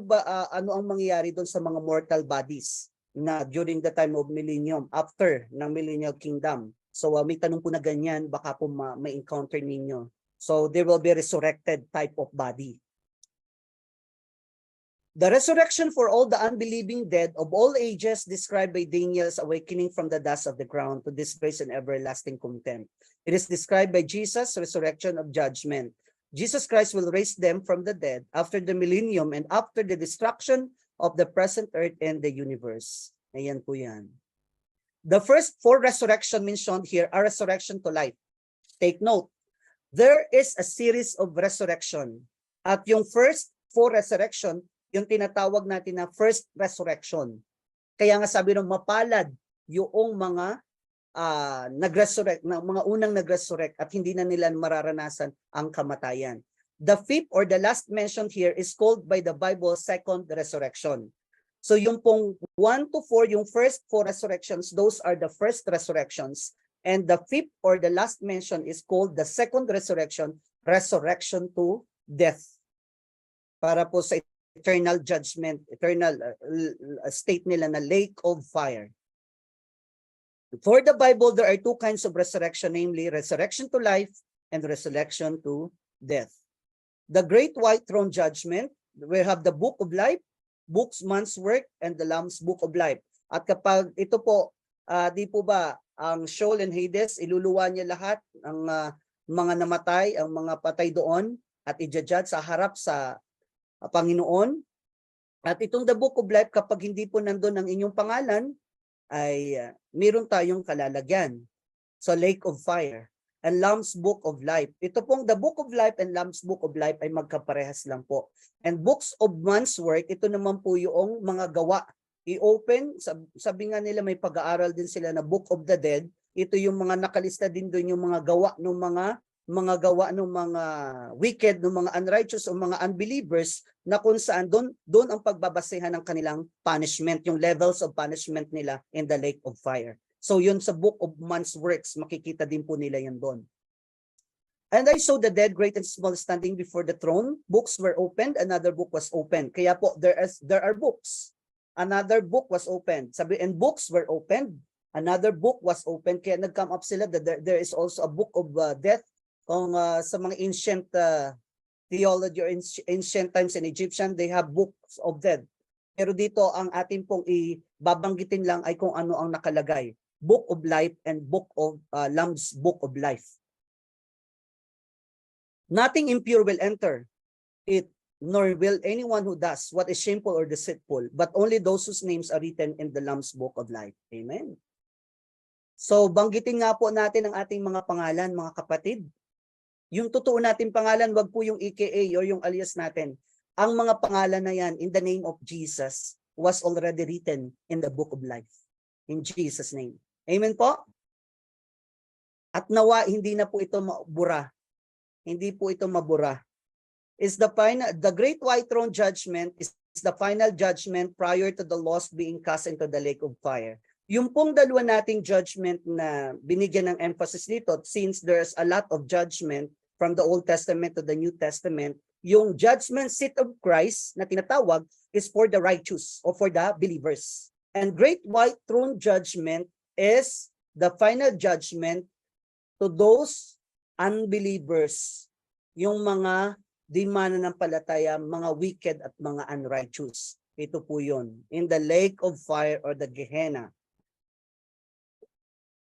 ang mangyayari doon sa mga mortal bodies na during the time of millennium, after ng millennial kingdom. So may tanong po na ganyan, baka po may encounter ninyo. So there will be resurrected type of body. The resurrection for all the unbelieving dead of all ages described by Daniel's awakening from the dust of the ground to disgrace and everlasting contempt. It is described by Jesus' resurrection of judgment. Jesus Christ will raise them from the dead after the millennium and after the destruction of the present earth and the universe. Ayan po yan. The first 4 resurrection mentioned here are resurrection to life. Take note, there is a series of resurrection. At yung first 4 resurrection, yung tinatawag natin na first resurrection. Kaya nga sabi ng mapalad yung mga nag-resurrect, mga unang nag-resurrect at hindi na nila mararanasan ang kamatayan. The 5th or the last mentioned here is called by the Bible second resurrection. So yung pong 1 to 4, yung first 4 resurrections, those are the first resurrections. And the 5th or the last mention is called the second resurrection, resurrection to death. Para po sa eternal judgment, eternal state nila na lake of fire. For the Bible, there are 2 kinds of resurrection, namely resurrection to life and resurrection to death. The Great White Throne Judgment, we have the Book of Life, Books, Man's Work, and the Lamb's Book of Life. At kapag ito po, di po ba, ang Sheol and Hades, iluluwa niya lahat ang mga namatay, ang mga patay doon, at i-judge sa harap sa Panginoon. At itong the Book of Life, kapag hindi po nandun ang inyong pangalan, ay meron tayong kalalagyan. So Lake of Fire and Lamb's Book of Life. Ito pong the Book of Life and Lamb's Book of Life ay magkaparehas lang po. And Books of Man's Work, ito naman po yung mga gawa. I-open, sabi nga nila may pag-aaral din sila na Book of the Dead. Ito yung mga nakalista din doon yung mga gawa ng mga wicked, ng mga unrighteous o mga unbelievers na kung saan doon ang pagbabasehan ng kanilang punishment, yung levels of punishment nila in the lake of fire. So yun sa Book of Man's Works, makikita din po nila yun doon. And I saw the dead, great and small, standing before the throne. Books were opened, another book was opened. Kaya po, there are books. Another book was opened. Sabi, and books were opened. Another book was opened. Kaya nag-come up sila that there is also a book of death. Kung sa mga ancient theology or ancient times in Egyptian, they have books of death. Pero dito, ang atin pong ibabanggitin lang ay kung ano ang nakalagay. Book of Life and Book of Lamb's Book of Life. Nothing impure will enter it, nor will anyone who does what is shameful or deceitful, but only those whose names are written in the Lamb's Book of Life. Amen. So, banggitin nga po natin ang ating mga pangalan, mga kapatid. Yung totoo natin pangalan, wag po yung EKA or yung alias natin. Ang mga pangalan na yan, in the name of Jesus, was already written in the Book of Life. In Jesus' name. Amen po? At nawa, hindi na po ito mabura. Hindi po ito mabura. The Great White Throne Judgment is the final judgment prior to the lost being cast into the lake of fire. Yung pong dalawa nating judgment na binigyan ng emphasis dito, since there's a lot of judgment from the Old Testament to the New Testament, yung judgment seat of Christ na tinatawag is for the righteous or for the believers. And Great White Throne Judgment is the final judgment to those unbelievers, yung mga di mananampalataya, mga wicked at mga unrighteous. Ito po yun, in the lake of fire or the Gehenna.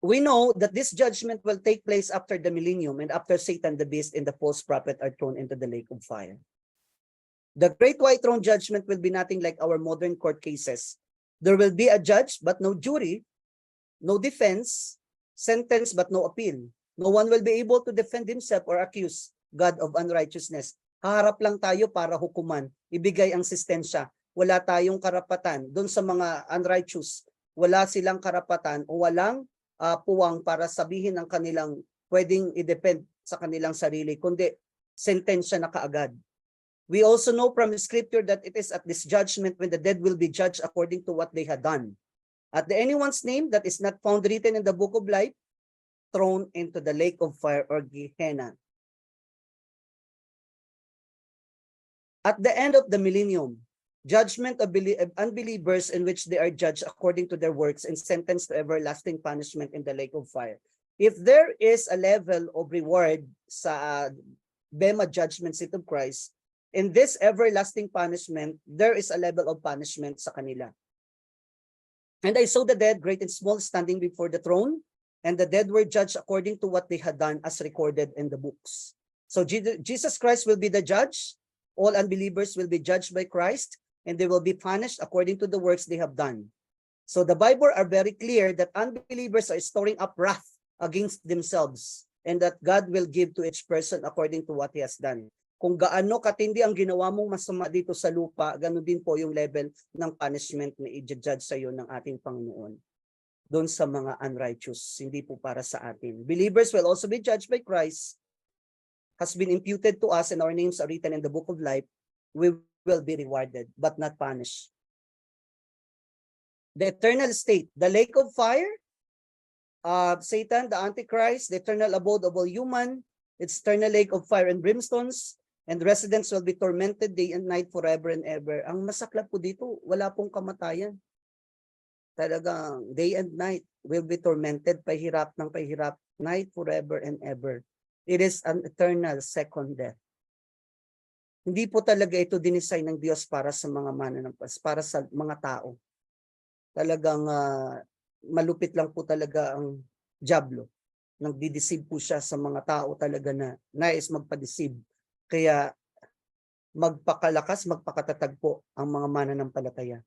We know that this judgment will take place after the millennium and after Satan, the beast, and the false prophet are thrown into the lake of fire. The Great White Throne Judgment will be nothing like our modern court cases. There will be a judge but no jury, no defense, sentence but no appeal. No one will be able to defend himself or accuse God of unrighteousness. Haharap lang tayo para hukuman, ibigay ang sentensya. Wala tayong karapatan. Doon sa mga unrighteous, wala silang karapatan o walang puwang para sabihin ang kanilang pwedeng i-depend sa kanilang sarili, kundi sentensya na kaagad. We also know from the scripture that it is at this judgment when the dead will be judged according to what they had done. At anyone's name that is not found written in the Book of Life, thrown into the lake of fire or Gehenna. At the end of the millennium, judgment of unbelievers in which they are judged according to their works and sentenced to everlasting punishment in the lake of fire. If there is a level of reward sa Bema judgment seat of Christ, in this everlasting punishment, there is a level of punishment sa kanila. And I saw the dead, great and small, standing before the throne, and the dead were judged according to what they had done as recorded in the books. So Jesus Christ will be the judge. All unbelievers will be judged by Christ, and they will be punished according to the works they have done. So the Bible are very clear that unbelievers are storing up wrath against themselves, and that God will give to each person according to what he has done. Kung gaano katindi ang ginawa mong masama dito sa lupa, ganoon din po yung level ng punishment na i-judge sa iyo ng ating Panginoon doon sa mga unrighteous, hindi po para sa atin. Believers will also be judged by Christ, has been imputed to us, and our names are written in the book of life. We will be rewarded, but not punished. The eternal state, the lake of fire, Satan, the Antichrist, the eternal abode of all human, its eternal lake of fire and brimstones, and residents will be tormented day and night forever and ever. Ang masaklap po dito, wala pong kamatayan. Talagang day and night will be tormented, pahirap ng pahirap, night forever and ever. It is an eternal second death. Hindi po talaga ito dinesign ng Diyos para sa mga mananampas, para sa mga tao. Talagang malupit lang po talaga ang dyablo. Nagdi-deceive po siya sa mga tao talaga na nais magpa-deceive. Kaya magpakalakas, magpakatatag po ang mga mananampalataya.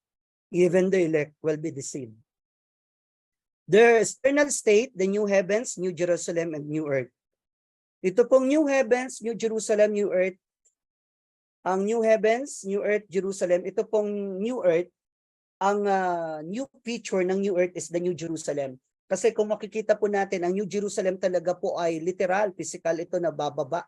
Even the elect will be deceived. The eternal state, the new heavens, new Jerusalem, and new earth. Ito pong new heavens, new Jerusalem, new earth. Ang new heavens, new earth, Jerusalem. Ito pong new earth, ang new feature ng new earth is the new Jerusalem. Kasi kung makikita po natin, ang new Jerusalem talaga po ay literal, physical ito na bababa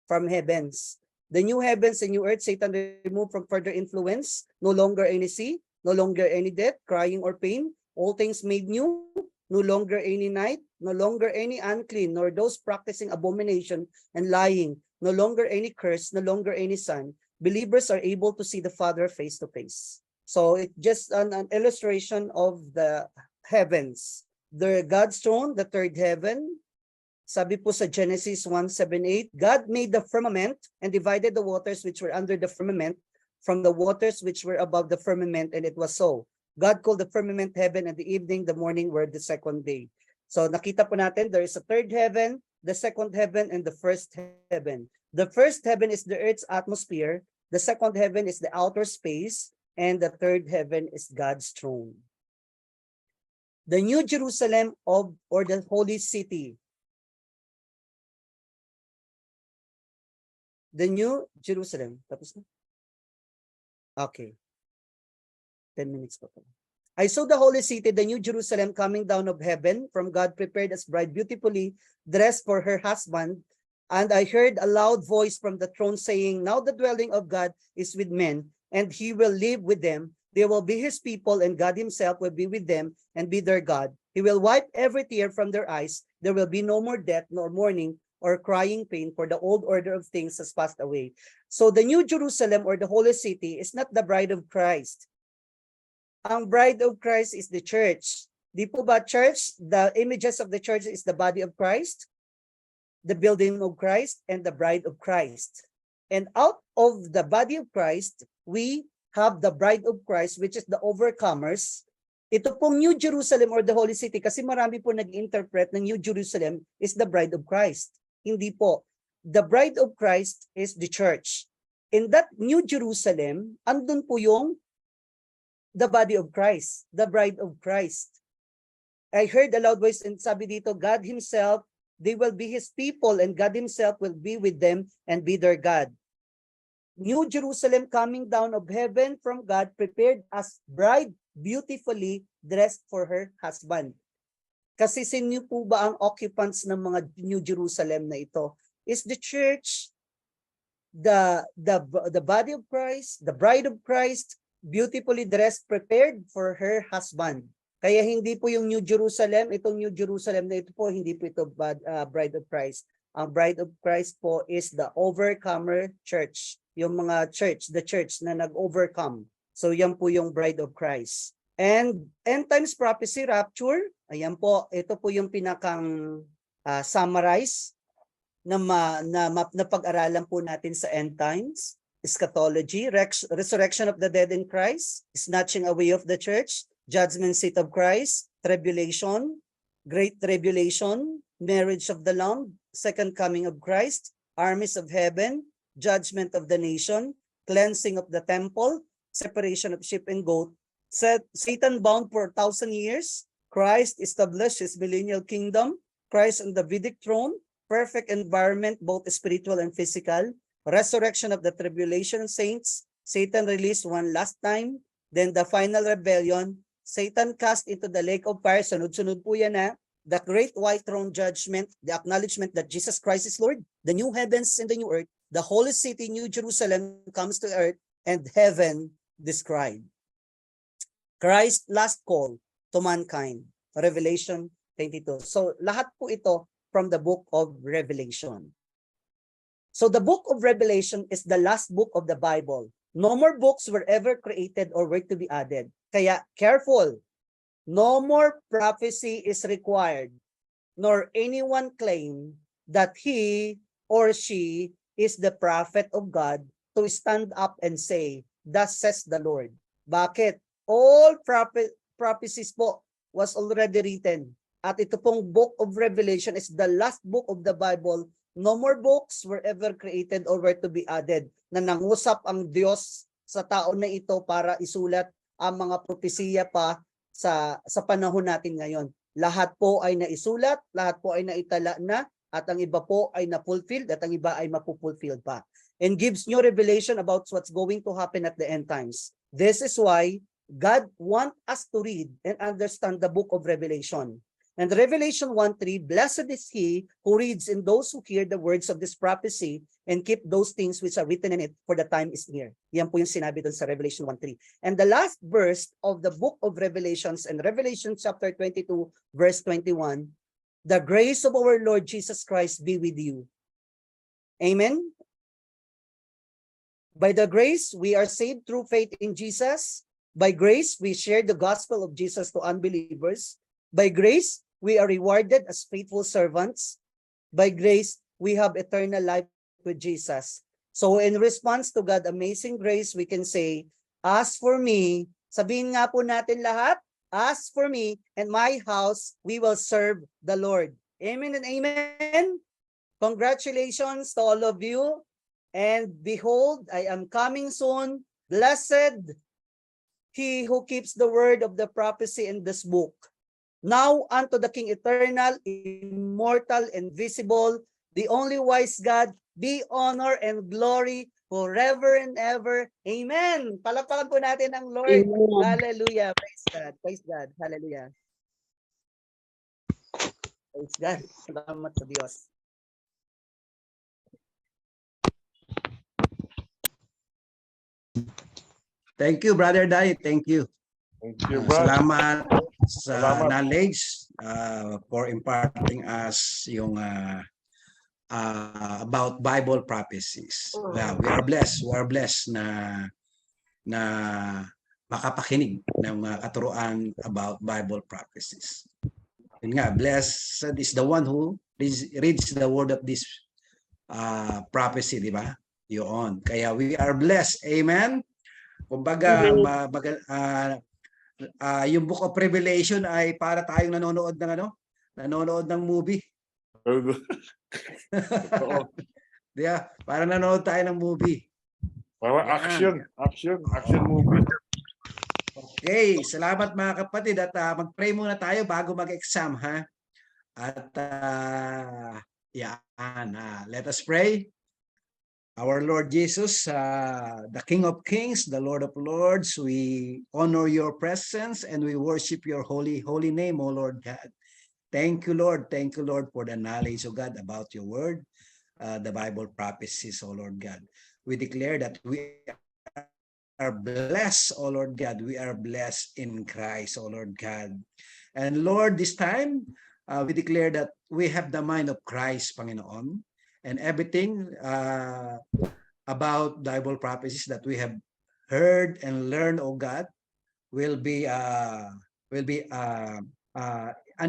from heavens. The new heavens and new earth, Satan removed from further influence, no longer any sea, no longer any death, crying or pain, all things made new, no longer any night, no longer any unclean, nor those practicing abomination and lying, no longer any curse, no longer any son. Believers are able to see the Father face to face. So it's just an illustration of the heavens. The God's throne, the third heaven. Sabi po sa Genesis 1:7-8, God made the firmament and divided the waters which were under the firmament from the waters which were above the firmament, and it was so. God called the firmament heaven, and the evening, the morning were the second day. So nakita po natin, there is a third heaven, the second heaven, and the first heaven. The first heaven is the earth's atmosphere, the second heaven is the outer space, and the third heaven is God's throne. The New Jerusalem or the Holy City. The New Jerusalem. Tapos na? Okay. 10 minutes pa. I saw the holy city, the New Jerusalem, coming down of heaven from God, prepared as bride, beautifully dressed for her husband. And I heard a loud voice from the throne saying, now the dwelling of God is with men, and he will live with them. They will be his people, and God himself will be with them and be their God. He will wipe every tear from their eyes. There will be no more death, nor mourning, or crying pain, for the old order of things has passed away. So the New Jerusalem or the Holy City is not the bride of Christ. Ang bride of Christ is the church. Di po ba church? The images of the church is the body of Christ, the building of Christ, and the bride of Christ. And out of the body of Christ, we have the bride of Christ, which is the overcomers. Ito pong New Jerusalem or the Holy City, kasi marami po nag-interpret ng New Jerusalem is the bride of Christ. Hindi po. The bride of Christ is the church. In that New Jerusalem, andun po yung the body of Christ, the bride of Christ. I heard a loud voice and sabi dito, God himself, they will be his people, and God himself will be with them and be their God. New Jerusalem coming down of heaven from God, prepared as bride, beautifully dressed for her husband. Kasi sino po ba ang occupants ng mga New Jerusalem na ito? Is the church, the body of Christ, the bride of Christ, beautifully dressed, prepared for her husband. Kaya hindi po yung New Jerusalem, itong New Jerusalem na ito po, hindi po ito bride of Christ. Ang bride of Christ po is the overcomer church. Yung mga church, the church na nag-overcome. So yan po yung bride of Christ. And end times prophecy, rapture, ayan po, ito po yung pinakang summarize na pag-aralan po natin sa end times. Eschatology, resurrection of the dead in Christ, snatching away of the church, judgment seat of Christ, tribulation, great tribulation, marriage of the Lamb, second coming of Christ, armies of heaven, judgment of the nation, cleansing of the temple, separation of sheep and goat, Satan bound for 1,000 years, Christ established his millennial kingdom, Christ on the Davidic throne, perfect environment, both spiritual and physical, resurrection of the tribulation saints, Satan released one last time, then the final rebellion, Satan cast into the lake of fire, sunod-sunod po yan ha, the great white throne judgment, the acknowledgement that Jesus Christ is Lord, the new heavens and the new earth, the holy city, New Jerusalem comes to earth, and heaven described. Christ's last call to mankind, Revelation 22. So lahat po ito from the book of Revelation. So the book of Revelation is the last book of the Bible. No more books were ever created or were to be added. Kaya careful, no more prophecy is required, nor anyone claim that he or she is the prophet of God to stand up and say, thus says the Lord. Bakit? All prophecies po was already written. At ito pong book of Revelation is the last book of the Bible. No more books were ever created or were to be added. Na nangusap ang Diyos sa tao na ito para isulat ang mga propesiya pa sa panahon natin ngayon. Lahat po ay naisulat, lahat po ay naitala na, at ang iba po ay na-fulfilled at ang iba ay mapupulfilled pa. And gives new revelation about what's going to happen at the end times. This is why God wants us to read and understand the book of Revelation. And Revelation 1:3, blessed is he who reads and those who hear the words of this prophecy and keep those things which are written in it, for the time is near. Yan po yung sinabi doon sa Revelation 1:3. And the last verse of the book of Revelations and Revelation chapter 22, verse 21, the grace of our Lord Jesus Christ be with you. Amen. By the grace, we are saved through faith in Jesus. By grace, we share the gospel of Jesus to unbelievers. By grace, we are rewarded as faithful servants. By grace, we have eternal life with Jesus. So in response to God's amazing grace, we can say, as for me, sabihin nga po natin lahat, as for me and my house, we will serve the Lord. Amen and amen. Congratulations to all of you. And behold, I am coming soon. Blessed he who keeps the word of the prophecy in this book. Now unto the King eternal, immortal, invisible, the only wise God, be honor and glory forever and ever. Amen. Palakpakan po natin ang Lord. Amen. Hallelujah. Praise God. Praise God. Hallelujah. Praise God. Salamat sa Diyos. Thank you, Brother Dai. Thank you. Thank you, brother. Salamat sa Salamat. knowledge for imparting us yung about Bible prophecies. Well, we are blessed. We are blessed na makapakinig ng katuruan about Bible prophecies. Yun nga, blessed is the one who reads the word of this prophecy, di ba? Yun. Kaya we are blessed. Amen? Kumbaga, yung Book of Revelation ay para tayong nanonood ng movie. Oo. Diba? Para nanonood tayo ng movie. Para Yan. action movie. Okay, salamat mga kapatid at mag-pray muna tayo bago mag-exam ha. At let us pray. Our Lord Jesus, the King of Kings, the Lord of Lords, we honor your presence and we worship your holy name, O Lord God. Thank you, Lord. Thank you, Lord, for the knowledge of God about your word, the Bible prophecies, O Lord God. We declare that we are blessed, O Lord God. We are blessed in Christ, O Lord God. And Lord, this time, we declare that we have the mind of Christ, Panginoon. And everything about Bible prophecies that we have heard and learned, oh God, will be an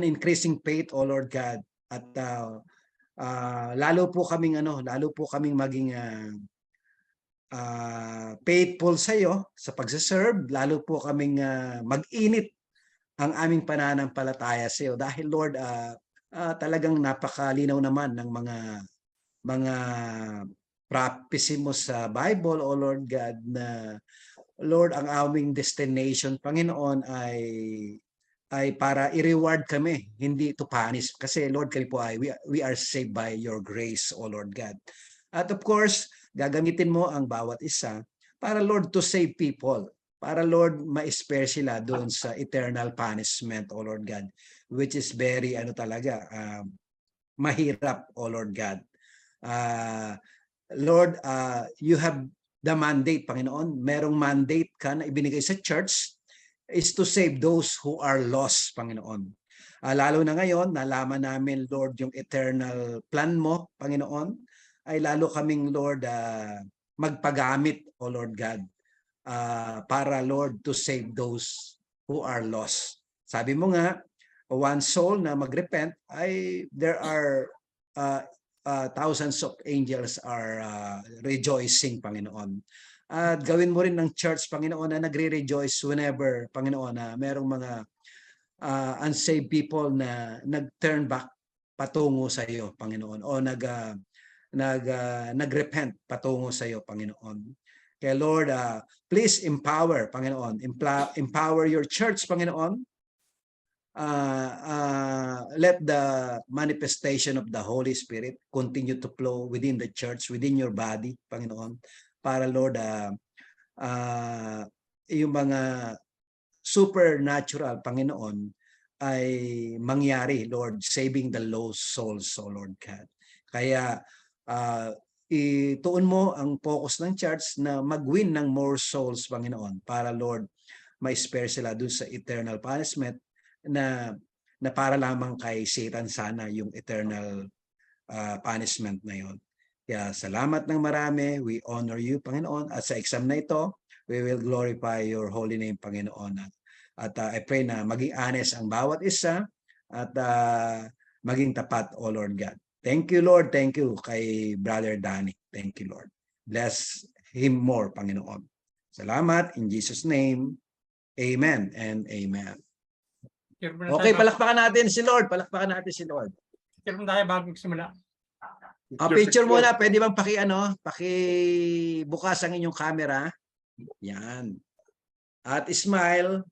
increasing faith, oh Lord God. At lalo po kaming maging faithful sa iyo sa pagse-serve, lalo po kaming mag-init ang aming pananampalataya sa iyo dahil Lord talagang napakalinaw naman ng mga prophecy mo sa Bible, O Lord God, na Lord, ang aming destination, Panginoon, ay para i-reward kami, hindi to punish. Kasi Lord, kami po we are saved by your grace, O Lord God. At of course, gagamitin mo ang bawat isa para Lord to save people. Para Lord, ma-spare sila doon sa eternal punishment, O Lord God. Which is very, mahirap, O Lord God. Lord, you have the mandate, Panginoon. Merong mandate ka na ibinigay sa church is to save those who are lost, Panginoon. Lalo na ngayon, nalaman namin, Lord, yung eternal plan mo, Panginoon, ay lalo kaming, Lord, magpagamit, O Lord God, para, Lord, to save those who are lost. Sabi mo nga, one soul na magrepent, ay there are thousands of angels are rejoicing, Panginoon. At gawin mo rin ng church, Panginoon, na nagre-rejoice whenever, Panginoon, na merong mga unsaved people na nag-turn back patungo sa iyo, Panginoon, o nag-repent patungo sa iyo, Panginoon. Kaya Lord, please empower, Panginoon, empower your church, Panginoon. Let the manifestation of the Holy Spirit continue to flow within the church, within your body, Panginoon, para Lord, yung mga supernatural, Panginoon, ay mangyari, Lord, saving the lost souls, O Lord God. Kaya ituon mo ang focus ng church na mag-win ng more souls, Panginoon, para Lord, ma-spare sila dun sa eternal punishment na para lamang kay Satan sana yung eternal punishment na yon. Kaya salamat ng marami. We honor you, Panginoon. At sa exam na ito, we will glorify your holy name, Panginoon. At I pray na maging honest ang bawat isa at maging tapat, O Lord God. Thank you, Lord. Thank you kay Brother Danny. Thank you, Lord. Bless him more, Panginoon. Salamat in Jesus' name. Amen and amen. Okay, palakpakan natin si Lord. Palakpakan natin si Lord. Picture mo tayo bago magsimula. Picture muna, pwede bang bukas ang inyong camera. Yan. At smile.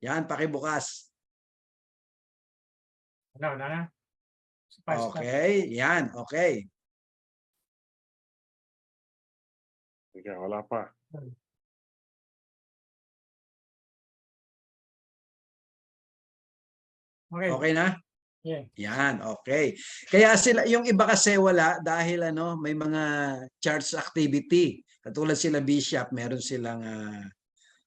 Yan, pakibukas. Wala na. Okay, yan, okay. Teka, wala pa. Okay. Okay na? Yeah. Yan, okay. Kaya sila, yung iba kasi wala dahil may mga church activity. Katulad sila Bishop, meron silang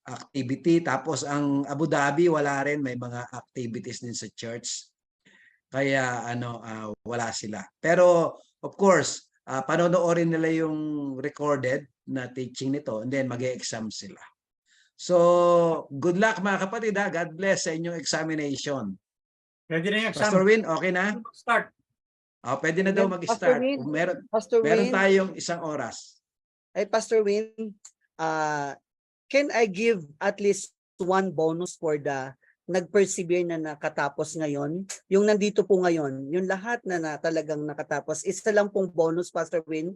activity. Tapos ang Abu Dhabi, wala rin. May mga activities din sa church. Kaya wala sila. Pero of course, panonoorin nila yung recorded na teaching nito and then mag-e-exam sila. So, good luck mga kapatid. God bless sa inyong examination. Ready na yung exam. Pastor Win, okay na? Start. Pwede na daw mag-start. Meron tayong isang oras. Ay, Pastor Win, can I give at least one bonus for the nag-persevere na nakatapos ngayon? Yung nandito po ngayon, yung lahat na talagang nakatapos, isa lang pong bonus, Pastor Win.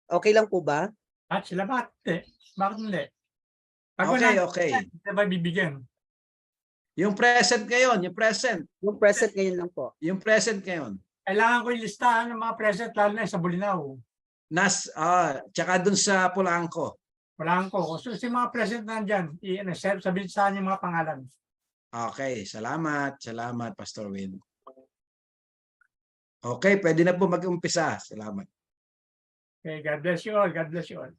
Okay lang po ba? At sila bakit? Bakit hindi? Okay. Diba bibigyan? Yung present ngayon, yung present. Yung present ngayon lang po. Yung present ngayon. Kailangan ko yung listahan ng mga present, lalo na sa Bulinaw. Tsaka dun sa Polanco. Polanco. So, si mga present nandyan, sabihin sa yung mga pangalan. Okay, salamat. Salamat, Pastor Win. Okay, pwede na po mag-umpisa. Salamat. Okay, God bless you all. God bless you all.